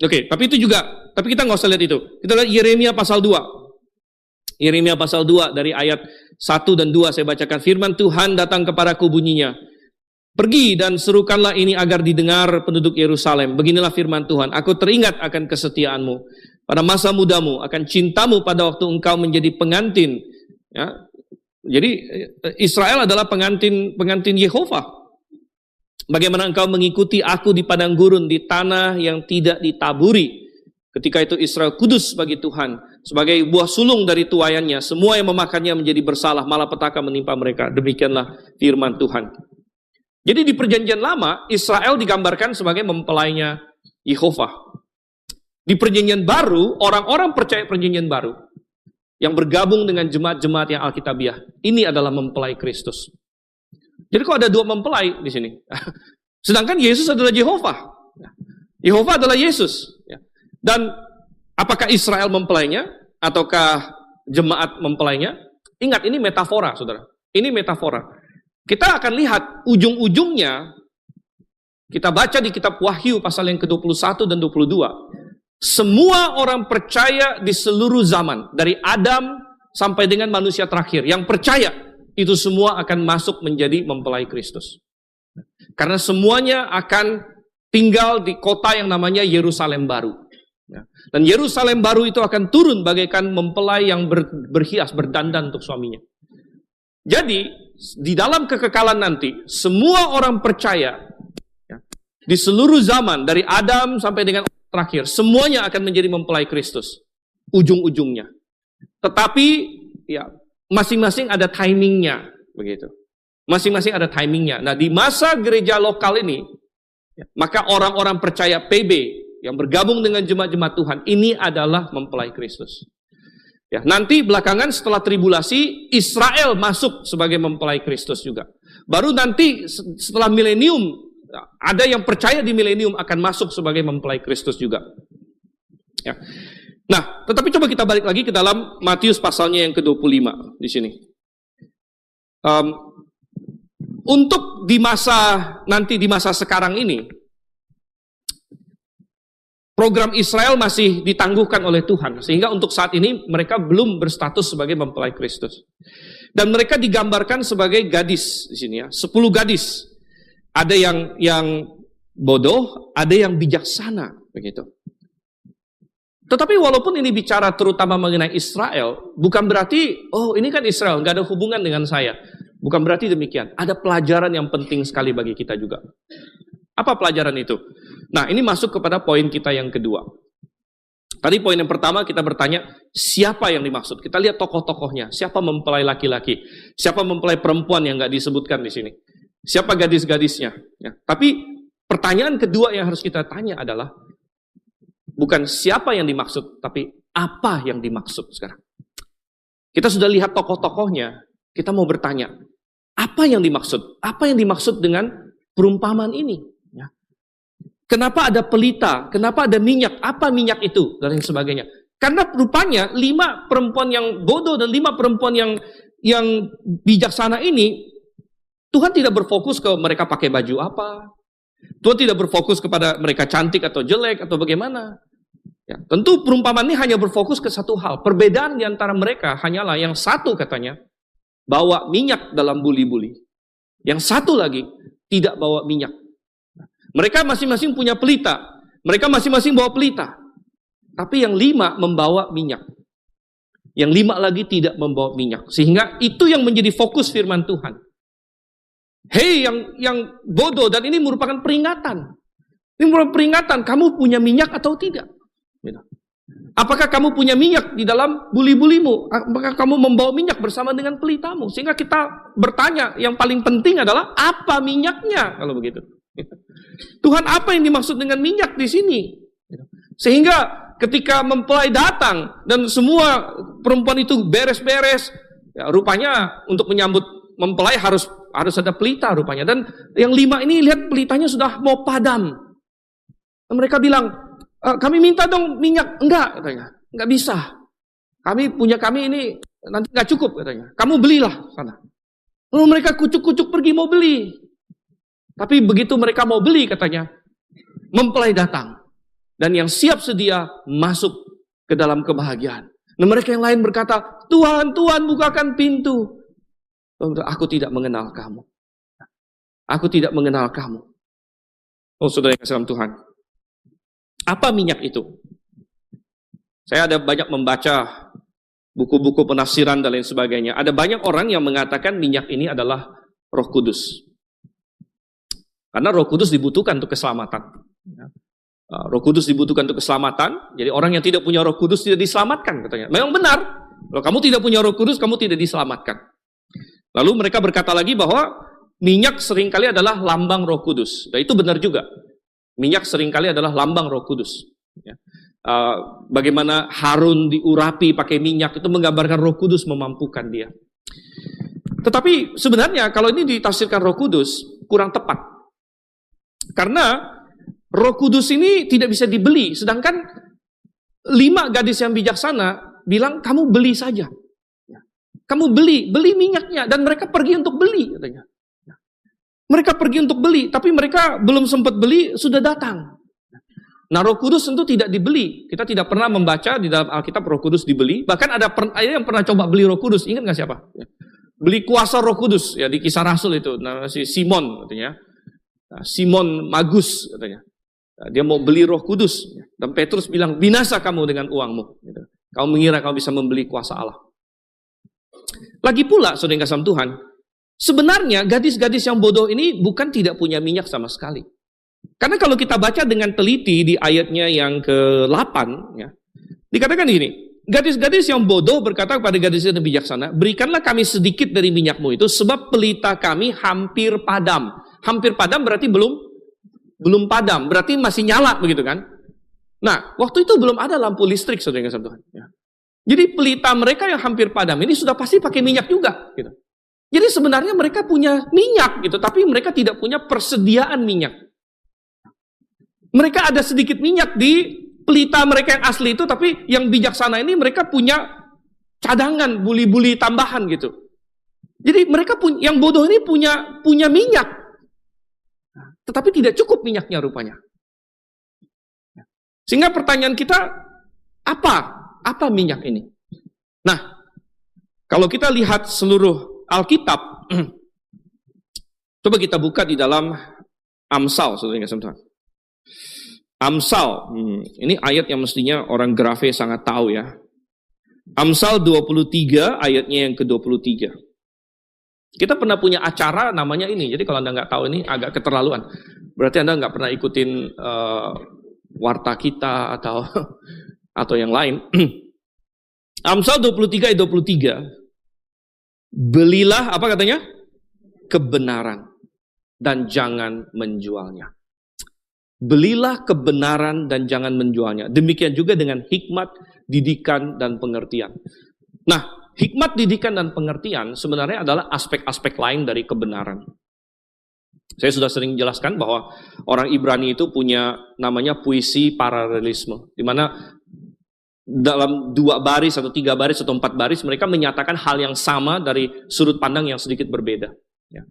Oke, tapi kita nggak usah lihat itu. Kita lihat Yeremia pasal 2. Yeremia pasal 2 dari ayat 1 dan 2 saya bacakan. Firman Tuhan datang kepadaku bunyinya. Pergi dan serukanlah ini agar didengar penduduk Yerusalem. Beginilah firman Tuhan. Aku teringat akan kesetiaanmu pada masa mudamu, akan cintamu pada waktu engkau menjadi pengantin. Ya. Jadi Israel adalah pengantin Yehova. Bagaimana engkau mengikuti aku di padang gurun, di tanah yang tidak ditaburi. Ketika itu Israel kudus bagi Tuhan. Sebagai buah sulung dari tuayannya. Semua yang memakannya menjadi bersalah. Malapetaka menimpa mereka. Demikianlah firman Tuhan. Jadi di perjanjian lama, Israel digambarkan sebagai mempelainya Yehova. Di perjanjian baru, orang-orang percaya perjanjian baru. Yang bergabung dengan jemaat-jemaat yang Alkitabiah. Ini adalah mempelai Kristus. Jadi kok ada dua mempelai di sini? Sedangkan Yesus adalah Yehova. Yehova adalah Yesus. Dan apakah Israel mempelainya? Ataukah jemaat mempelainya? Ingat, ini metafora, saudara. Ini metafora. Kita akan lihat ujung-ujungnya, kita baca di kitab Wahyu pasal yang ke-21 dan 22. Semua orang percaya di seluruh zaman, dari Adam sampai dengan manusia terakhir. Yang percaya, itu semua akan masuk menjadi mempelai Kristus. Karena semuanya akan tinggal di kota yang namanya Yerusalem baru. Dan Yerusalem baru itu akan turun bagaikan mempelai yang berhias, berdandan untuk suaminya. Jadi, di dalam kekekalan nanti, semua orang percaya, ya, di seluruh zaman, dari Adam sampai dengan terakhir, semuanya akan menjadi mempelai Kristus, ujung-ujungnya. Tetapi, ya, masing-masing ada timingnya, begitu. Masing-masing ada timingnya. Nah, di masa gereja lokal ini, ya, maka orang-orang percaya PB, yang bergabung dengan jemaat-jemaat Tuhan, ini adalah mempelai Kristus. Ya, nanti belakangan setelah tribulasi, Israel masuk sebagai mempelai Kristus juga. Baru nanti setelah milenium, ada yang percaya di milenium akan masuk sebagai mempelai Kristus juga. Ya. Nah, tetapi coba kita balik lagi ke dalam Matius pasalnya yang ke-25 di sini. Untuk di masa sekarang ini, program Israel masih ditangguhkan oleh Tuhan. Sehingga untuk saat ini mereka belum berstatus sebagai mempelai Kristus. Dan mereka digambarkan sebagai gadis di sini ya. 10 gadis. Ada yang bodoh, ada yang bijaksana. Begitu. Tetapi walaupun ini bicara terutama mengenai Israel, bukan berarti, oh ini kan Israel, nggak ada hubungan dengan saya. Bukan berarti demikian. Ada pelajaran yang penting sekali bagi kita juga. Apa pelajaran itu? Nah, ini masuk kepada poin kita yang kedua. Tadi poin yang pertama kita bertanya, siapa yang dimaksud? Kita lihat tokoh-tokohnya. Siapa mempelai laki-laki? Siapa mempelai perempuan yang nggak disebutkan di sini? Siapa gadis-gadisnya? Ya. Tapi pertanyaan kedua yang harus kita tanya adalah, bukan siapa yang dimaksud, tapi Apa yang dimaksud sekarang? Kita sudah lihat tokoh-tokohnya, kita mau bertanya, apa yang dimaksud? Apa yang dimaksud dengan perumpamaan ini? Ya. Kenapa ada pelita? Kenapa ada minyak? Apa minyak itu? Dan lain sebagainya. Karena rupanya 5 perempuan yang bodoh dan 5 perempuan yang bijaksana ini, Tuhan tidak berfokus ke mereka pakai baju apa. Tuhan tidak berfokus kepada mereka cantik atau jelek atau bagaimana. Ya, tentu perumpamaan ini hanya berfokus ke satu hal. Perbedaan di antara mereka hanyalah yang satu katanya, bawa minyak dalam buli-buli. Yang satu lagi, tidak bawa minyak. Mereka masing-masing punya pelita. Mereka masing-masing bawa pelita. Tapi yang 5 membawa minyak. Yang 5 lagi tidak membawa minyak. Sehingga itu yang menjadi fokus firman Tuhan. Hei yang bodoh, dan ini merupakan peringatan. Ini merupakan peringatan, kamu punya minyak atau tidak? Apakah kamu punya minyak di dalam buli-bulimu? Apakah kamu membawa minyak bersama dengan pelitamu? Sehingga kita bertanya, yang paling penting adalah apa minyaknya? Kalau begitu. Tuhan, apa yang dimaksud dengan minyak di sini? Sehingga ketika mempelai datang dan semua perempuan itu beres-beres, ya, rupanya untuk menyambut mempelai harus ada pelita rupanya. Dan yang 5 ini lihat pelitanya sudah mau padam. Dan mereka bilang, kami minta dong minyak. Enggak, katanya. Enggak bisa. Kami ini nanti enggak cukup, katanya. Kamu belilah sana. Lalu mereka kucuk-kucuk pergi mau beli. Tapi begitu mereka mau beli, katanya, mempelai datang. Dan yang siap sedia masuk ke dalam kebahagiaan. Dan mereka yang lain berkata, Tuhan, Tuhan bukakan pintu. Aku tidak mengenal kamu. Aku tidak mengenal kamu. Oh, saudara yang kasih dalam Tuhan. Apa minyak itu? Saya ada banyak membaca buku-buku penafsiran dan lain sebagainya. Ada banyak orang yang mengatakan minyak ini adalah Roh Kudus. Karena Roh Kudus dibutuhkan untuk keselamatan. Roh Kudus dibutuhkan untuk keselamatan. Jadi orang yang tidak punya Roh Kudus tidak diselamatkan, katanya. Memang benar. Kalau kamu tidak punya Roh Kudus, kamu tidak diselamatkan. Lalu mereka berkata lagi bahwa minyak seringkali adalah lambang Roh Kudus. Dan itu benar juga. Minyak seringkali adalah lambang Roh Kudus. Ya. Bagaimana Harun diurapi pakai minyak, itu menggambarkan Roh Kudus memampukan dia. Tetapi sebenarnya kalau ini ditafsirkan Roh Kudus, kurang tepat. Karena Roh Kudus ini tidak bisa dibeli, sedangkan 5 gadis yang bijaksana bilang, kamu beli saja. Kamu beli minyaknya, dan mereka pergi untuk beli, katanya. Mereka pergi untuk beli, tapi mereka belum sempat beli, sudah datang. Nah, Roh Kudus tentu tidak dibeli. Kita tidak pernah membaca di dalam Alkitab Roh Kudus dibeli. Bahkan ada yang pernah coba beli Roh Kudus, ingat nggak siapa? Beli kuasa Roh Kudus, ya di Kisah Rasul itu, nah, si Simon, katanya. Simon Magus, katanya. Dia mau beli Roh Kudus. Dan Petrus bilang, binasa kamu dengan uangmu. Kamu mengira kamu bisa membeli kuasa Allah. Lagi pula, saudara yang kasih Tuhan, sebenarnya gadis-gadis yang bodoh ini bukan tidak punya minyak sama sekali. Karena kalau kita baca dengan teliti di ayatnya yang ke-8, ya, dikatakan gini, gadis-gadis yang bodoh berkata kepada gadis yang bijaksana, berikanlah kami sedikit dari minyakmu itu, sebab pelita kami hampir padam. Hampir padam berarti belum padam, berarti masih nyala begitu kan. Nah, waktu itu belum ada lampu listrik, saudara yang kasih Tuhan. Ya. Jadi pelita mereka yang hampir padam ini sudah pasti pakai minyak juga. Gitu. Jadi sebenarnya mereka punya minyak, gitu, tapi mereka tidak punya persediaan minyak. Mereka ada sedikit minyak di pelita mereka yang asli itu, tapi yang bijaksana ini mereka punya cadangan buli-buli tambahan gitu. Jadi mereka yang bodoh ini punya minyak, tetapi tidak cukup minyaknya rupanya. Sehingga pertanyaan kita, apa minyak ini? Nah, kalau kita lihat seluruh Alkitab, coba kita buka di dalam Amsal, saudara yang kasih. Amsal, ini ayat yang mestinya orang Grafe sangat tahu ya. Amsal 23 ayatnya yang ke-23. Kita pernah punya acara namanya ini, jadi kalau Anda nggak tahu ini agak keterlaluan. Berarti Anda nggak pernah ikutin warta kita atau yang lain. Amsal 23 ayat 23. Belilah, apa katanya? Kebenaran dan jangan menjualnya. Belilah kebenaran dan jangan menjualnya. Demikian juga dengan hikmat, didikan, dan pengertian. Nah, hikmat, didikan, dan pengertian sebenarnya adalah aspek-aspek lain dari kebenaran. Saya sudah sering jelaskan bahwa orang Ibrani itu punya namanya puisi paralelisme, di mana dalam 2 baris atau 3 baris atau 4 baris mereka menyatakan hal yang sama dari sudut pandang yang sedikit berbeda. Ya.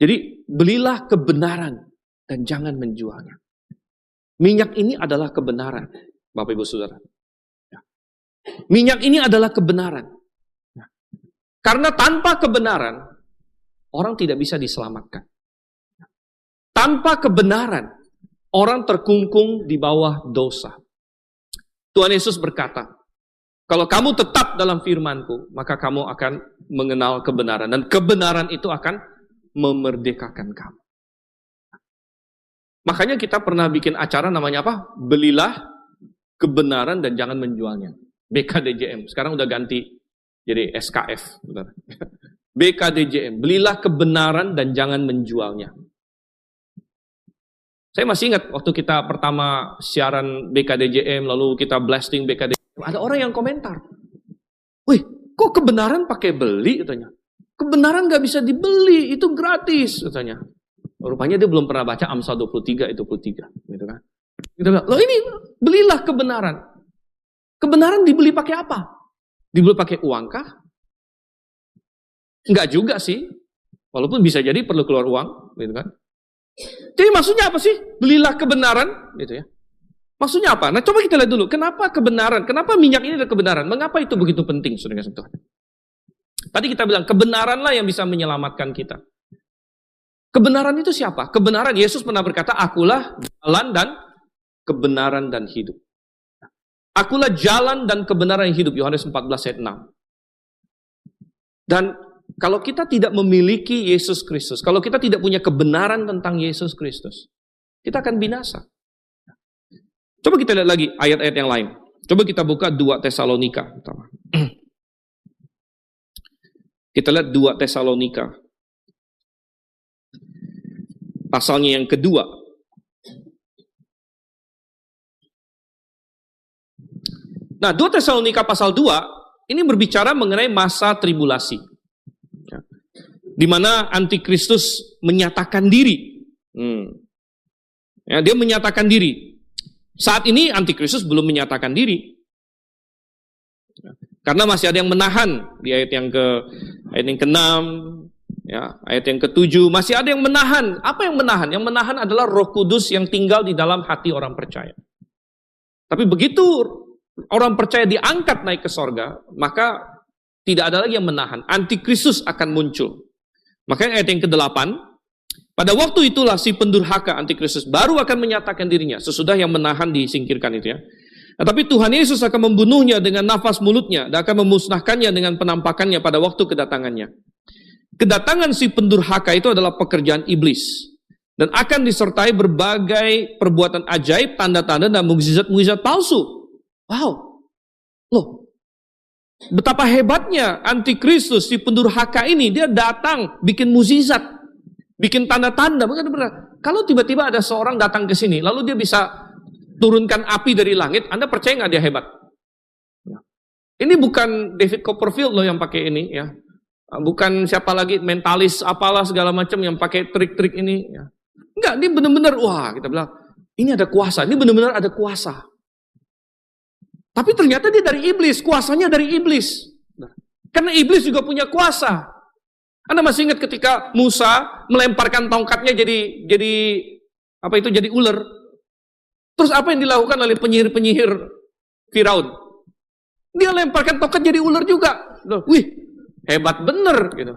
Jadi belilah kebenaran dan jangan menjualnya. Minyak ini adalah kebenaran, Bapak Ibu Saudara. Ya. Minyak ini adalah kebenaran. Ya. Karena tanpa kebenaran, orang tidak bisa diselamatkan. Tanpa kebenaran, orang terkungkung di bawah dosa. Tuhan Yesus berkata, kalau kamu tetap dalam firman-Ku, maka kamu akan mengenal kebenaran. Dan kebenaran itu akan memerdekakan kamu. Makanya kita pernah bikin acara namanya apa? Belilah kebenaran dan jangan menjualnya. BKDJM. Sekarang udah ganti jadi SKF. BKDJM. Belilah kebenaran dan jangan menjualnya. Saya masih ingat waktu kita pertama siaran BKDJM, lalu kita blasting BKDJM. Ada orang yang komentar. Wih, kok kebenaran pakai beli? Katanya. Kebenaran gak bisa dibeli, itu gratis. Katanya. Rupanya dia belum pernah baca Amsal 23 itu 23, gitu kan. Kita bilang, loh ini belilah kebenaran. Kebenaran dibeli pakai apa? Dibeli pakai uang kah? Enggak juga sih. Walaupun bisa jadi perlu keluar uang, gitu kan. Jadi maksudnya apa sih? Belilah kebenaran, gitu ya. Maksudnya apa? Nah, coba kita lihat dulu. Kenapa kebenaran? Kenapa minyak ini adalah kebenaran? Mengapa itu begitu penting, Saudara Tuhan? Tadi kita bilang kebenaranlah yang bisa menyelamatkan kita. Kebenaran itu siapa? Kebenaran, Yesus pernah berkata, akulah jalan dan kebenaran dan hidup. Akulah jalan dan kebenaran yang hidup. Yohanes 14 ayat 6. Dan kalau kita tidak memiliki Yesus Kristus, kalau kita tidak punya kebenaran tentang Yesus Kristus, kita akan binasa. Coba kita lihat lagi ayat-ayat yang lain. Coba kita buka 2 Tesalonika. Kita lihat 2 Tesalonika. Pasalnya yang kedua. Nah, 2 Tesalonika pasal 2 ini berbicara mengenai masa tribulasi. Di mana antikristus menyatakan diri. Ya, dia menyatakan diri. Saat ini antikristus belum menyatakan diri. Karena masih ada yang menahan di ayat yang ke-6, ya, ayat yang ke-7 masih ada yang menahan. Apa yang menahan? Yang menahan adalah Roh Kudus yang tinggal di dalam hati orang percaya. Tapi begitu orang percaya diangkat naik ke sorga, maka tidak ada lagi yang menahan. Antikristus akan muncul. Makanya ayat yang ke-8, pada waktu itulah si pendurhaka antikristus baru akan menyatakan dirinya sesudah yang menahan disingkirkan itu ya. Nah, tapi Tuhan Yesus akan membunuhnya dengan nafas mulutnya dan akan memusnahkannya dengan penampakannya pada waktu kedatangannya. Kedatangan si pendurhaka itu adalah pekerjaan iblis dan akan disertai berbagai perbuatan ajaib, tanda-tanda dan mukjizat-mukjizat palsu. Wow. Loh. Betapa hebatnya antikristus si pendurhaka ini, dia datang bikin mukjizat, bikin tanda-tanda. Kalau tiba-tiba ada seorang datang ke sini, lalu dia bisa turunkan api dari langit, Anda percaya nggak dia hebat? Ini bukan David Copperfield loh yang pakai ini ya. Bukan siapa lagi mentalis apalah segala macam yang pakai trik-trik ini ya. Enggak, ini benar-benar wah, kita bilang ini ada kuasa, ini benar-benar ada kuasa. Tapi ternyata dia dari iblis, kuasanya dari iblis. Karena iblis juga punya kuasa. Anda masih ingat ketika Musa melemparkan tongkatnya jadi ular. Terus apa yang dilakukan oleh penyihir-penyihir Firaun? Dia lemparkan tongkat jadi ular juga. Wih, hebat bener gitu.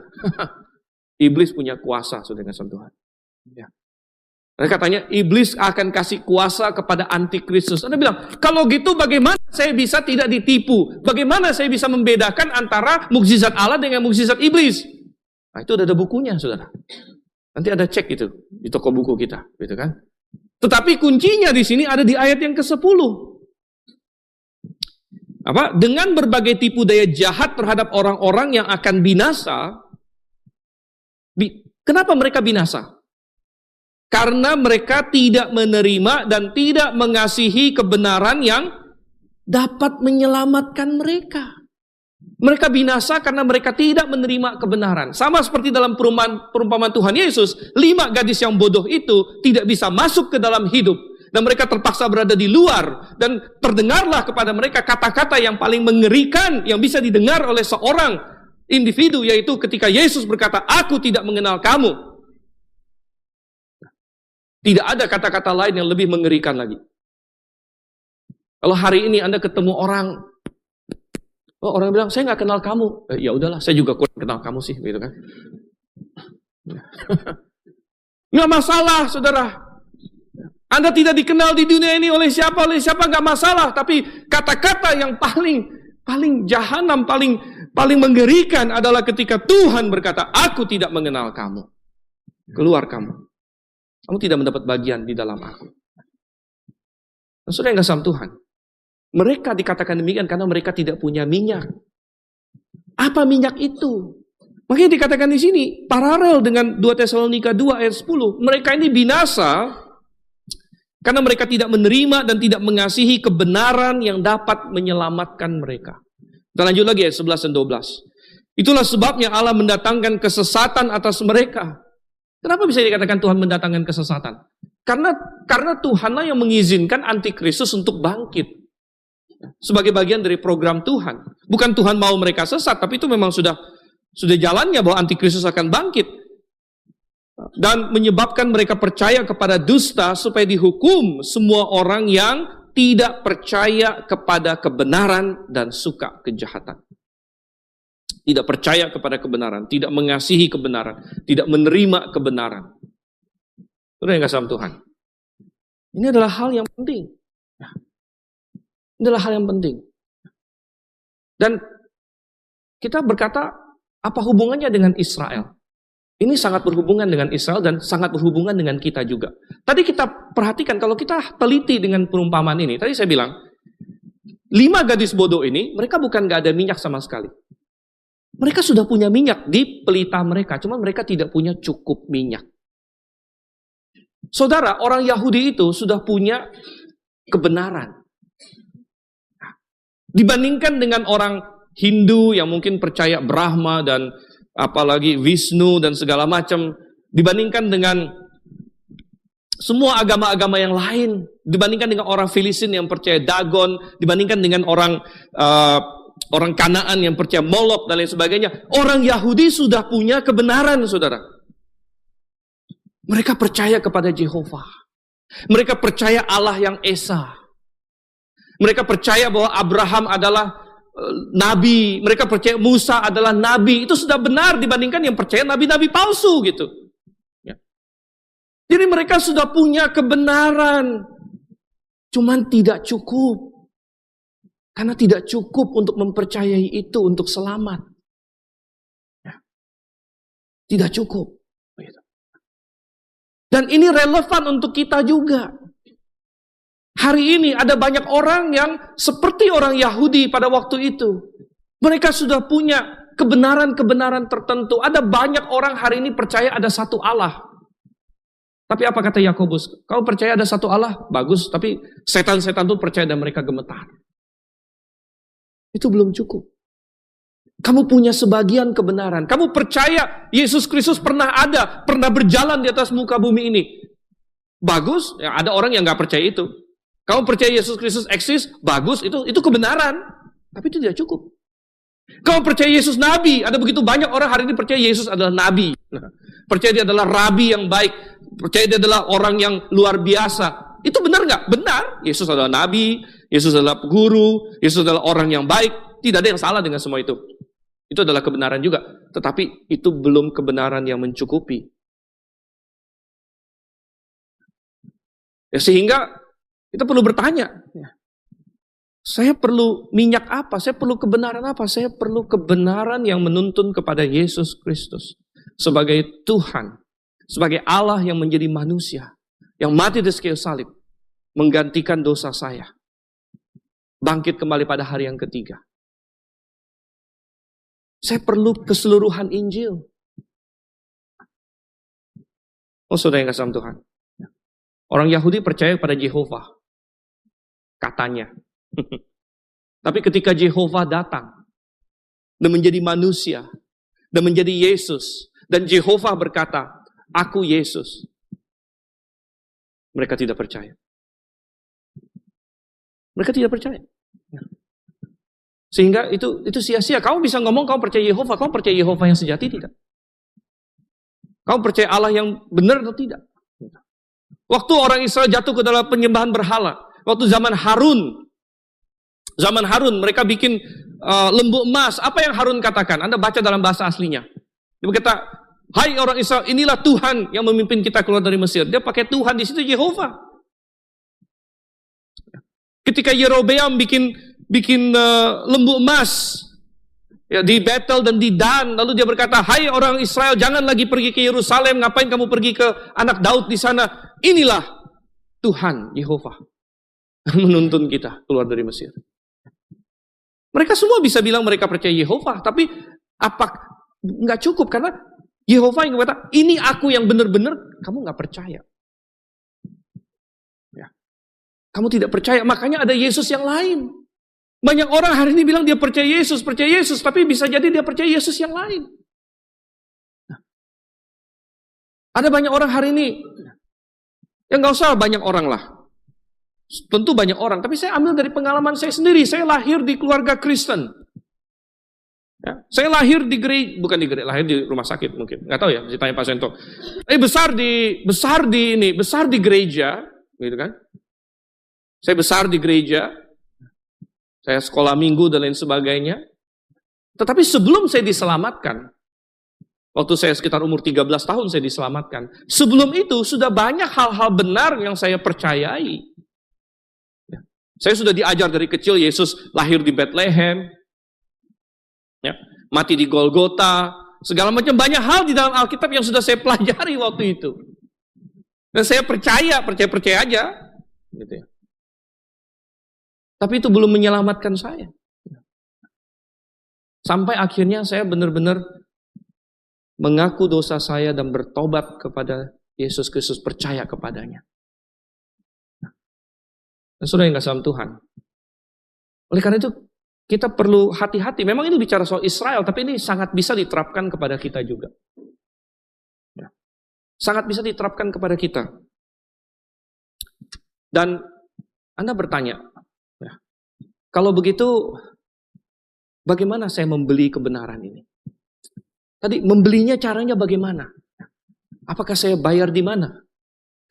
Iblis punya kuasa, saudara Tuhan. Ya. Dan katanya iblis akan kasih kuasa kepada antikristus. Anda bilang, kalau gitu bagaimana saya bisa tidak ditipu? Bagaimana saya bisa membedakan antara mukjizat Allah dengan mukjizat iblis? Nah, itu ada bukunya, saudara. Nanti ada cek itu di toko buku kita, gitu kan? Tetapi kuncinya di sini ada di ayat yang ke-10. Apa? Dengan berbagai tipu daya jahat terhadap orang-orang yang akan binasa. Kenapa mereka binasa? Karena mereka tidak menerima dan tidak mengasihi kebenaran yang dapat menyelamatkan mereka. Mereka binasa karena mereka tidak menerima kebenaran. Sama seperti dalam perumpamaan Tuhan Yesus, 5 gadis yang bodoh itu tidak bisa masuk ke dalam hidup. Dan mereka terpaksa berada di luar. Dan terdengarlah kepada mereka kata-kata yang paling mengerikan yang bisa didengar oleh seorang individu, yaitu ketika Yesus berkata, "Aku tidak mengenal kamu." Tidak ada kata-kata lain yang lebih mengerikan lagi. Kalau hari ini Anda ketemu orang, orang bilang, "Saya nggak kenal kamu." Ya udahlah, saya juga kurang kenal kamu sih, gitu kan. Nggak masalah, saudara. Anda tidak dikenal di dunia ini oleh siapa nggak masalah. Tapi kata-kata yang paling jahanam, paling mengerikan adalah ketika Tuhan berkata, "Aku tidak mengenal kamu. Keluar kamu. Kamu tidak mendapat bagian di dalam aku." Dan saudara yang kasih Tuhan, mereka dikatakan demikian karena mereka tidak punya minyak. Apa minyak itu? Makanya dikatakan di sini, paralel dengan 2 Tesalonika 2 ayat 10. Mereka ini binasa karena mereka tidak menerima dan tidak mengasihi kebenaran yang dapat menyelamatkan mereka. Kita lanjut lagi ayat 11 dan 12. Itulah sebabnya Allah mendatangkan kesesatan atas mereka. Kenapa bisa dikatakan Tuhan mendatangkan kesesatan? Karena Tuhanlah yang mengizinkan antikristus untuk bangkit. Sebagai bagian dari program Tuhan. Bukan Tuhan mau mereka sesat, tapi itu memang sudah jalannya bahwa antikristus akan bangkit. Dan menyebabkan mereka percaya kepada dusta supaya dihukum semua orang yang tidak percaya kepada kebenaran dan suka kejahatan. Tidak percaya kepada kebenaran, tidak mengasihi kebenaran, tidak menerima kebenaran. Itu yang kasih Tuhan. Ini adalah hal yang penting. Ini adalah hal yang penting. Dan kita berkata, apa hubungannya dengan Israel? Ini sangat berhubungan dengan Israel dan sangat berhubungan dengan kita juga. Tadi kita perhatikan, kalau kita teliti dengan perumpamaan ini, tadi saya bilang, 5 gadis bodoh ini, mereka bukan gak ada minyak sama sekali. Mereka sudah punya minyak di pelita mereka, cuma mereka tidak punya cukup minyak. Saudara, orang Yahudi itu sudah punya kebenaran. Dibandingkan dengan orang Hindu yang mungkin percaya Brahma dan apalagi Wisnu dan segala macam, dibandingkan dengan semua agama-agama yang lain, dibandingkan dengan orang Filistin yang percaya Dagon, dibandingkan dengan orang Kanaan yang percaya Molok dan lain sebagainya, orang Yahudi sudah punya kebenaran, saudara. Mereka percaya kepada Jehovah. Mereka percaya Allah yang Esa. Mereka percaya bahwa Abraham adalah nabi. Mereka percaya Musa adalah nabi. Itu sudah benar dibandingkan yang percaya nabi-nabi palsu gitu. Ya. Jadi mereka sudah punya kebenaran. Cuman tidak cukup. Karena tidak cukup untuk mempercayai itu untuk selamat. Ya. Tidak cukup. Dan ini relevan untuk kita juga. Hari ini ada banyak orang yang seperti orang Yahudi pada waktu itu. Mereka sudah punya kebenaran-kebenaran tertentu. Ada banyak orang hari ini percaya ada satu Allah. Tapi apa kata Yakobus? Kau percaya ada satu Allah? Bagus, tapi setan-setan itu percaya dan mereka gemetar. Itu belum cukup. Kamu punya sebagian kebenaran. Kamu percaya Yesus Kristus pernah ada, pernah berjalan di atas muka bumi ini. Bagus, ya ada orang yang nggak percaya itu. Kamu percaya Yesus Kristus eksis, bagus, itu kebenaran. Tapi itu tidak cukup. Kamu percaya Yesus Nabi, ada begitu banyak orang hari ini percaya Yesus adalah Nabi. Percaya dia adalah Rabi yang baik, percaya dia adalah orang yang luar biasa. Itu benar nggak? Benar. Yesus adalah Nabi, Yesus adalah guru, Yesus adalah orang yang baik. Tidak ada yang salah dengan semua itu. Itu adalah kebenaran juga. Tetapi itu belum kebenaran yang mencukupi. Ya, sehingga kita perlu bertanya, saya perlu minyak apa? Saya perlu kebenaran apa? Saya perlu kebenaran yang menuntun kepada Yesus Kristus sebagai Tuhan, sebagai Allah yang menjadi manusia, yang mati di kayu salib, menggantikan dosa saya, bangkit kembali pada hari yang ketiga. Saya perlu keseluruhan Injil. Oh, saudara yang kasih Tuhan, Orang Yahudi percaya pada Jehovah. Katanya. Tapi ketika Jehovah datang dan menjadi manusia dan menjadi Yesus, dan Jehovah berkata, "Aku Yesus," mereka tidak percaya. Mereka tidak percaya. Sehingga itu sia-sia. Kamu bisa ngomong kamu percaya Yehovah, kamu percaya Yehovah yang sejati tidak? Kamu percaya Allah yang benar atau tidak? Waktu orang Israel jatuh ke dalam penyembahan berhala, waktu zaman Harun mereka bikin lembu emas. Apa yang Harun katakan? Anda baca dalam bahasa aslinya. Dia berkata, "Hai orang Israel, inilah Tuhan yang memimpin kita keluar dari Mesir." Dia pakai Tuhan di situ Jehovah. Ketika Yerobeam bikin lembu emas ya, di Betel dan di Dan, lalu dia berkata, "Hai orang Israel, jangan lagi pergi ke Yerusalem. Ngapain kamu pergi ke anak Daud di sana? Inilah Tuhan Yehovah menuntun kita keluar dari Mesir." Mereka semua bisa bilang mereka percaya Yehovah, tapi nggak cukup karena Yehovah yang berkata, "Ini aku yang benar-benar," kamu nggak percaya. Ya. Kamu tidak percaya, makanya ada Yesus yang lain. Banyak orang hari ini bilang dia percaya Yesus, tapi bisa jadi dia percaya Yesus yang lain. Nah, ada banyak orang hari ini, ya nggak usah banyak orang lah. Tentu banyak orang, tapi saya ambil dari pengalaman saya sendiri. Saya lahir di keluarga Kristen. Ya, saya lahir di gereja, bukan di gereja, lahir di rumah sakit mungkin. Nggak tahu ya, mesti tanya Pak Sento. Besar di gereja, gitu kan? Saya besar di gereja. Saya sekolah minggu dan lain sebagainya. Tetapi sebelum saya diselamatkan, waktu saya sekitar umur 13 tahun saya diselamatkan. Sebelum itu sudah banyak hal-hal benar yang saya percayai. Ya. Saya sudah diajar dari kecil Yesus lahir di Bethlehem, ya, mati di Golgota, segala macam banyak hal di dalam Alkitab yang sudah saya pelajari waktu itu. Dan saya percaya aja. Gitu ya. Tapi itu belum menyelamatkan saya. Sampai akhirnya saya benar-benar mengaku dosa saya dan bertobat kepada Yesus Kristus, percaya kepadanya. Dan saudara yang kasih dalam Tuhan. Oleh karena itu, kita perlu hati-hati. Memang ini bicara soal Israel, tapi ini sangat bisa diterapkan kepada kita juga. Sangat bisa diterapkan kepada kita. Dan Anda bertanya, kalau begitu, bagaimana saya membeli kebenaran ini? Tadi membelinya caranya bagaimana? Apakah saya bayar di mana?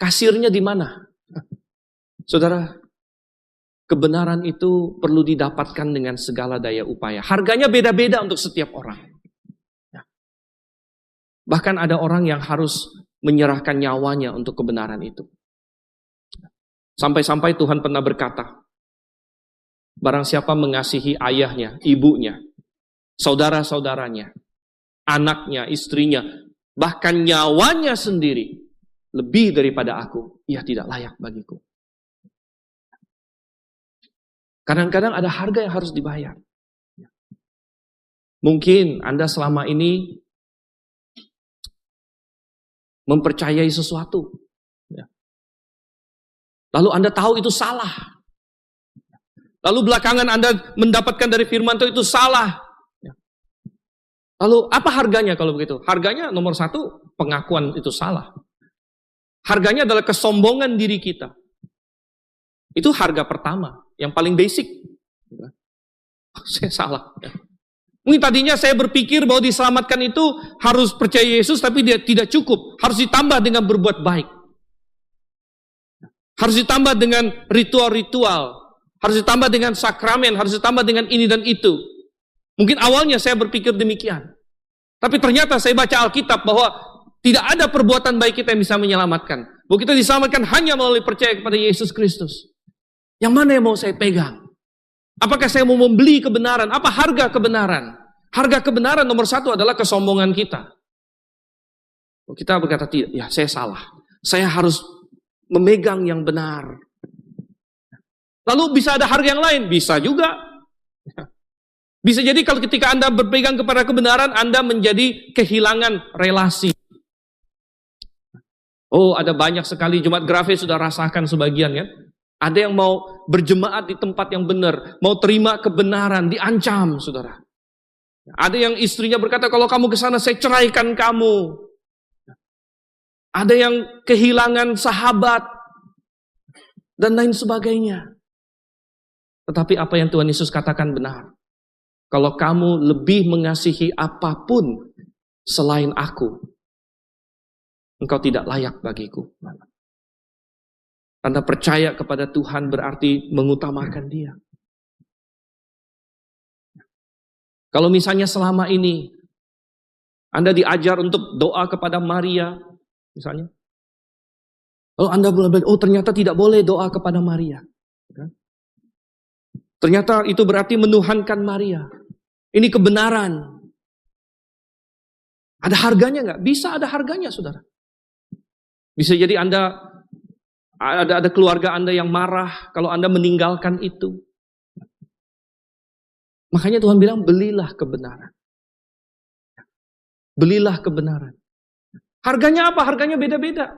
Kasirnya di mana? Saudara, kebenaran itu perlu didapatkan dengan segala daya upaya. Harganya beda-beda untuk setiap orang. Bahkan ada orang yang harus menyerahkan nyawanya untuk kebenaran itu. Sampai-sampai Tuhan pernah berkata, barang siapa mengasihi ayahnya, ibunya, saudara-saudaranya, anaknya, istrinya, bahkan nyawanya sendiri, lebih daripada aku, ia tidak layak bagiku. Kadang-kadang ada harga yang harus dibayar. Mungkin Anda selama ini mempercayai sesuatu. Lalu Anda tahu itu salah. Lalu belakangan Anda mendapatkan dari firman Tuhan itu salah. Lalu apa harganya kalau begitu? Harganya nomor satu, pengakuan itu salah. Harganya adalah kesombongan diri kita. Itu harga pertama, yang paling basic. Saya salah. Mungkin tadinya saya berpikir bahwa diselamatkan itu harus percaya Yesus, tapi dia tidak cukup. Harus ditambah dengan berbuat baik. Harus ditambah dengan ritual-ritual. Harus ditambah dengan sakramen, harus ditambah dengan ini dan itu. Mungkin awalnya saya berpikir demikian. Tapi ternyata saya baca Alkitab bahwa tidak ada perbuatan baik kita yang bisa menyelamatkan. Bahwa kita diselamatkan hanya melalui percaya kepada Yesus Kristus. Yang mana yang mau saya pegang? Apakah saya mau membeli kebenaran? Apa harga kebenaran? Harga kebenaran nomor satu adalah kesombongan kita. Kita berkata, tidak, ya saya salah. Saya harus memegang yang benar. Lalu bisa ada harga yang lain? Bisa juga. Bisa jadi kalau ketika Anda berpegang kepada kebenaran, Anda menjadi kehilangan relasi. Oh, ada banyak sekali Jemaat Grafe sudah rasakan sebagian ya. Ada yang mau berjemaat di tempat yang benar, mau terima kebenaran, diancam, saudara. Ada yang istrinya berkata, kalau kamu ke sana saya ceraikan kamu. Ada yang kehilangan sahabat dan lain sebagainya. Tetapi apa yang Tuhan Yesus katakan benar. Kalau kamu lebih mengasihi apapun selain aku, engkau tidak layak bagiku. Anda percaya kepada Tuhan berarti mengutamakan Dia. Kalau misalnya selama ini Anda diajar untuk doa kepada Maria, misalnya. Kalau Anda bilang, oh ternyata tidak boleh doa kepada Maria. Ternyata itu berarti menuhankan Maria. Ini kebenaran. Ada harganya nggak? Bisa ada harganya, saudara. Bisa jadi Anda ada keluarga Anda yang marah kalau Anda meninggalkan itu. Makanya Tuhan bilang, belilah kebenaran. Belilah kebenaran. Harganya apa? Harganya beda-beda.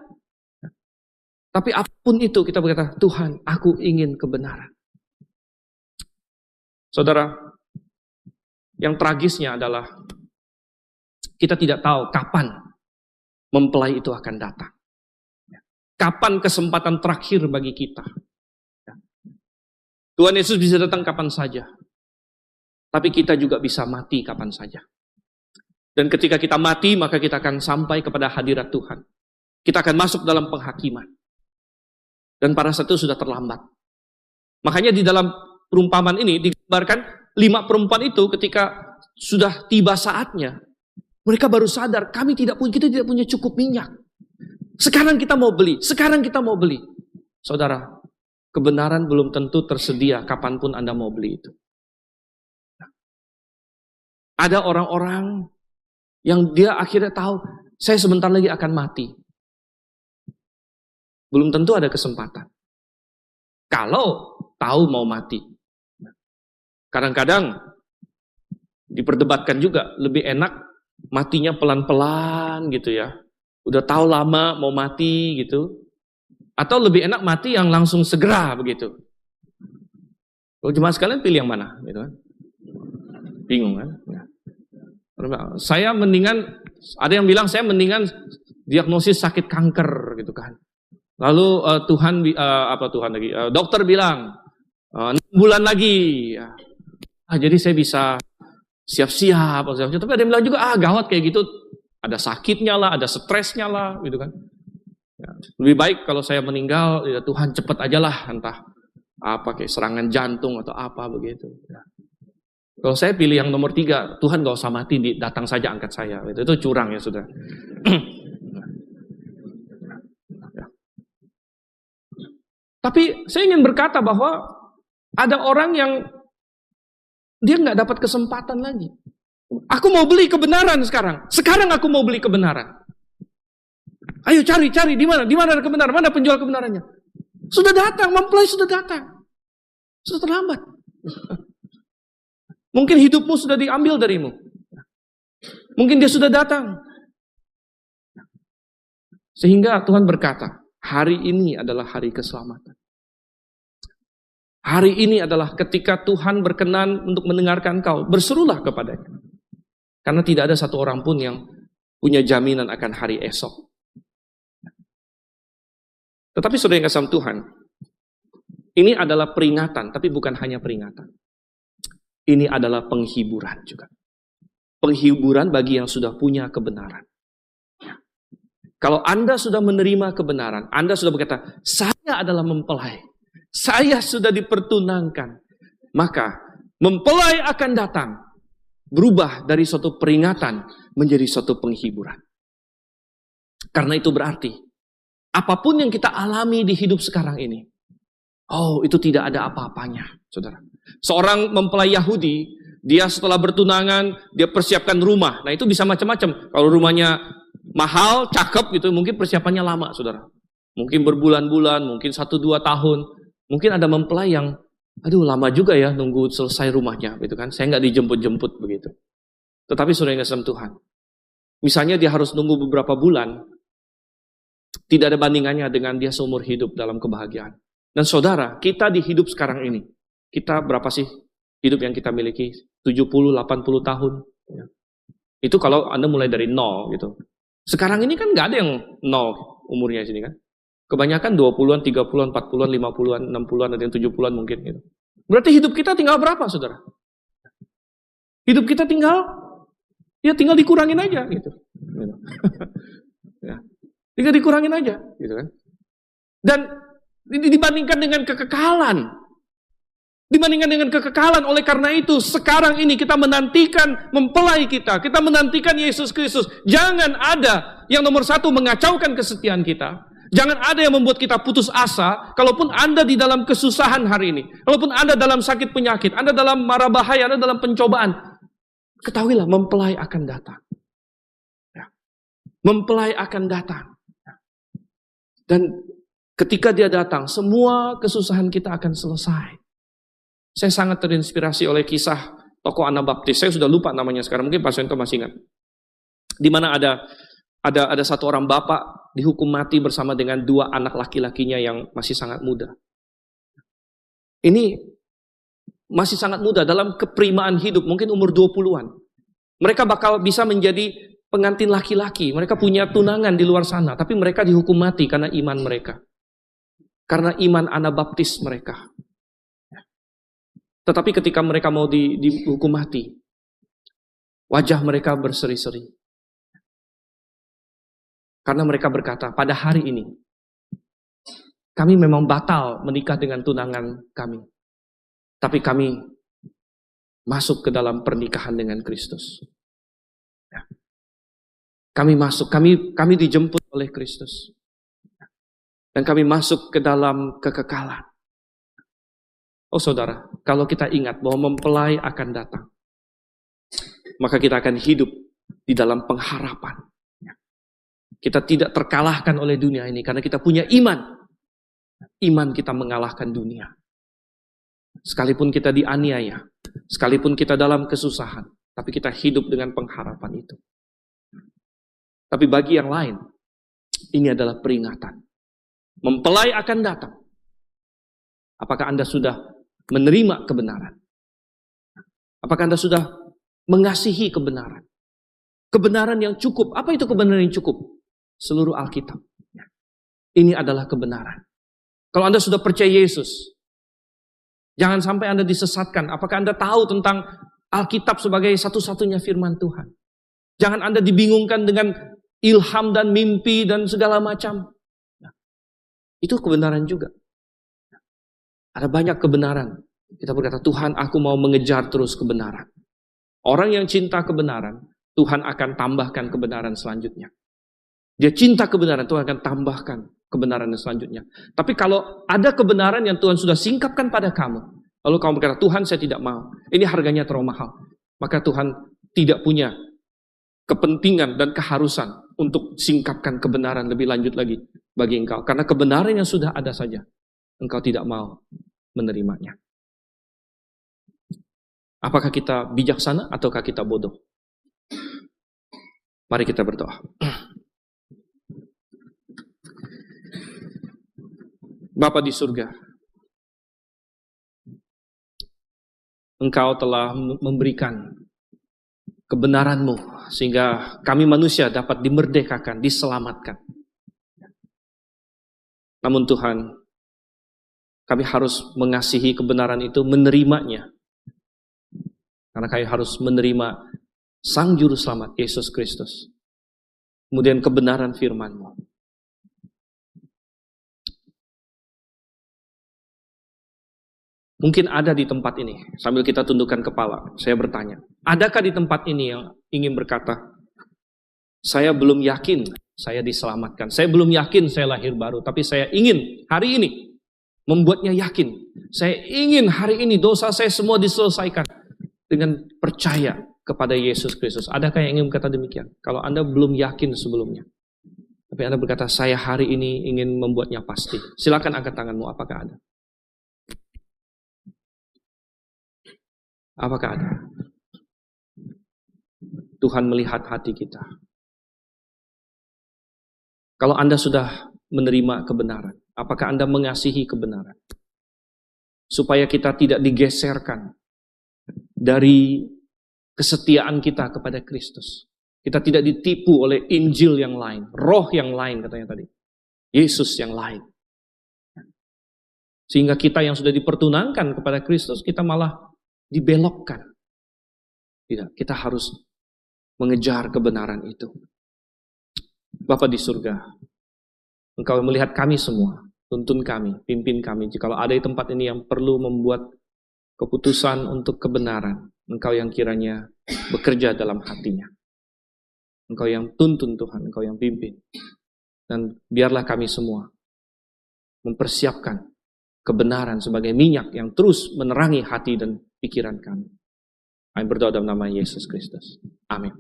Tapi apapun itu kita berkata, Tuhan, aku ingin kebenaran. Saudara, yang tragisnya adalah kita tidak tahu kapan mempelai itu akan datang. Kapan kesempatan terakhir bagi kita. Tuhan Yesus bisa datang kapan saja. Tapi kita juga bisa mati kapan saja. Dan ketika kita mati, maka kita akan sampai kepada hadirat Tuhan. Kita akan masuk dalam penghakiman. Dan pada saat itu sudah terlambat. Makanya di dalam perumpamaan ini digambarkan 5 perempuan itu ketika sudah tiba saatnya, mereka baru sadar kita tidak punya cukup minyak. Sekarang kita mau beli, Saudara, kebenaran belum tentu tersedia kapanpun Anda mau beli itu. Ada orang-orang yang dia akhirnya tahu, saya sebentar lagi akan mati. Belum tentu ada kesempatan. Kalau tahu mau mati. Kadang-kadang diperdebatkan juga, lebih enak matinya pelan-pelan gitu ya. Udah tahu lama mau mati gitu. Atau lebih enak mati yang langsung segera begitu. Kalau jemaat sekalian pilih yang mana? Gitu kan? Bingung kan? Saya mendingan, ada yang bilang saya mendingan diagnosis sakit kanker gitu kan. Lalu dokter bilang 6 bulan lagi. Jadi saya bisa siap-siap. Tapi ada yang bilang juga, gawat kayak gitu. Ada sakitnya lah, ada stresnya lah, gitu kan. Ya, lebih baik kalau saya meninggal, ya Tuhan cepat aja lah, entah apa kayak serangan jantung atau apa begitu. Ya. Kalau saya pilih yang nomor 3, Tuhan gak usah mati, datang saja angkat saya. Itu curang ya sudah. Tapi saya ingin berkata bahwa ada orang yang dia nggak dapat kesempatan lagi. Aku mau beli kebenaran sekarang. Sekarang aku mau beli kebenaran. Ayo cari di mana? Di mana ada kebenaran? Mana penjual kebenarannya? Sudah datang, mempelai sudah datang. Sudah terlambat. Mungkin hidupmu sudah diambil darimu. Mungkin dia sudah datang. Sehingga Tuhan berkata, hari ini adalah hari keselamatan. Hari ini adalah ketika Tuhan berkenan untuk mendengarkan kau. Berserulah kepadanya. Karena tidak ada satu orang pun yang punya jaminan akan hari esok. Tetapi saudara yang kasih Tuhan, ini adalah peringatan, tapi bukan hanya peringatan. Ini adalah penghiburan juga. Penghiburan bagi yang sudah punya kebenaran. Kalau Anda sudah menerima kebenaran, Anda sudah berkata, saya adalah mempelai. Saya sudah dipertunangkan. Maka mempelai akan datang. Berubah dari suatu peringatan menjadi suatu penghiburan. Karena itu berarti, apapun yang kita alami di hidup sekarang ini, itu tidak ada apa-apanya, saudara. Seorang mempelai Yahudi, dia setelah bertunangan, dia persiapkan rumah. Nah itu bisa macam-macam. Kalau rumahnya mahal, cakep gitu, mungkin persiapannya lama, saudara. Mungkin berbulan-bulan, mungkin 1-2 tahun. Mungkin ada mempelai yang, lama juga ya nunggu selesai rumahnya, gitu kan. Saya nggak dijemput-jemput begitu. Tetapi saudara yang kasih Tuhan, misalnya dia harus nunggu beberapa bulan, Tidak ada bandingannya dengan dia seumur hidup dalam kebahagiaan. Dan saudara, kita di hidup sekarang ini, kita berapa sih hidup yang kita miliki? 70, 80 tahun. Ya. Itu kalau Anda mulai dari nol gitu. Sekarang ini kan nggak ada yang nol umurnya di sini kan. Kebanyakan 20-an, 30-an, 40-an, 50-an, 60-an, ada yang 70-an mungkin gitu. Berarti hidup kita tinggal berapa, saudara? Hidup kita tinggal dikurangin aja gitu. Ya. Tinggal dikurangin aja gitu kan. Dan dibandingkan dengan kekekalan. Dibandingkan dengan kekekalan, oleh karena itu sekarang ini kita menantikan mempelai kita. Kita menantikan Yesus Kristus. Jangan ada yang nomor satu mengacaukan kesetiaan kita. Jangan ada yang membuat kita putus asa. Kalaupun Anda di dalam kesusahan hari ini, kalaupun Anda dalam sakit penyakit, Anda dalam mara bahaya, Anda dalam pencobaan, ketahuilah mempelai akan datang. Ya. Mempelai akan datang. Dan ketika dia datang, semua kesusahan kita akan selesai. Saya sangat terinspirasi oleh kisah tokoh Anabaptis. Saya sudah lupa namanya sekarang, mungkin Pak Sento masih ingat. Di mana ada satu orang bapak dihukum mati bersama dengan dua anak laki-lakinya yang masih sangat muda. Ini masih sangat muda dalam keprimaan hidup, mungkin umur 20-an. Mereka bakal bisa menjadi pengantin laki-laki. Mereka punya tunangan di luar sana, tapi mereka dihukum mati karena iman mereka. Karena iman Anabaptis mereka. Tetapi ketika mereka mau dihukum mati, wajah mereka berseri-seri. Karena mereka berkata, pada hari ini, kami memang batal menikah dengan tunangan kami. Tapi kami masuk ke dalam pernikahan dengan Kristus. Ya. Kami masuk, kami dijemput oleh Kristus. Dan kami masuk ke dalam kekekalan. Oh saudara, kalau kita ingat bahwa mempelai akan datang, maka kita akan hidup di dalam pengharapan. Kita tidak terkalahkan oleh dunia ini karena kita punya iman. Iman kita mengalahkan dunia. Sekalipun kita dianiaya, sekalipun kita dalam kesusahan, tapi kita hidup dengan pengharapan itu. Tapi bagi yang lain, ini adalah peringatan. Mempelai akan datang. Apakah Anda sudah menerima kebenaran? Apakah Anda sudah mengasihi kebenaran? Kebenaran yang cukup. Apa itu kebenaran yang cukup? Seluruh Alkitab. Ini adalah kebenaran. Kalau Anda sudah percaya Yesus, jangan sampai Anda disesatkan. Apakah Anda tahu tentang Alkitab sebagai satu-satunya firman Tuhan? Jangan Anda dibingungkan dengan ilham dan mimpi dan segala macam. Itu kebenaran juga. Ada banyak kebenaran. Kita berkata, Tuhan, aku mau mengejar terus kebenaran. Orang yang cinta kebenaran, Tuhan akan tambahkan kebenaran selanjutnya. Dia cinta kebenaran, Tuhan akan tambahkan kebenaran selanjutnya. Tapi kalau ada kebenaran yang Tuhan sudah singkapkan pada kamu, lalu kamu berkata, Tuhan saya tidak mau, ini harganya terlalu mahal. Maka Tuhan tidak punya kepentingan dan keharusan untuk singkapkan kebenaran lebih lanjut lagi bagi engkau. Karena kebenaran yang sudah ada saja, engkau tidak mau menerimanya. Apakah kita bijaksana ataukah kita bodoh? Mari kita berdoa. Bapa di surga, Engkau telah memberikan kebenaran-Mu sehingga kami manusia dapat dimerdekakan, diselamatkan. Namun Tuhan, kami harus mengasihi kebenaran itu, menerimanya. Karena kami harus menerima Sang Juru Selamat, Yesus Kristus. Kemudian kebenaran firman-Mu. Mungkin ada di tempat ini, sambil kita tundukkan kepala, saya bertanya, adakah di tempat ini yang ingin berkata, saya belum yakin saya diselamatkan, saya belum yakin saya lahir baru, tapi saya ingin hari ini membuatnya yakin. Saya ingin hari ini dosa saya semua diselesaikan dengan percaya kepada Yesus Kristus. Adakah yang ingin berkata demikian? Kalau Anda belum yakin sebelumnya, tapi Anda berkata, saya hari ini ingin membuatnya pasti. Silakan angkat tanganmu, apakah ada? Apakah ada? Tuhan melihat hati kita. Kalau Anda sudah menerima kebenaran, apakah Anda mengasihi kebenaran? Supaya kita tidak digeserkan dari kesetiaan kita kepada Kristus. Kita tidak ditipu oleh Injil yang lain, roh yang lain katanya tadi. Yesus yang lain. Sehingga kita yang sudah dipertunangkan kepada Kristus, kita malah dibelokkan. Tidak, kita harus mengejar kebenaran itu. Bapa di surga, Engkau melihat kami semua, tuntun kami, pimpin kami. Jikalau ada di tempat ini yang perlu membuat keputusan untuk kebenaran, Engkau yang kiranya bekerja dalam hatinya. Engkau yang tuntun Tuhan, Engkau yang pimpin. Dan biarlah kami semua mempersiapkan kebenaran sebagai minyak yang terus menerangi hati dan pikiran kami. Kami berdoa dalam nama Yesus Kristus. Amin.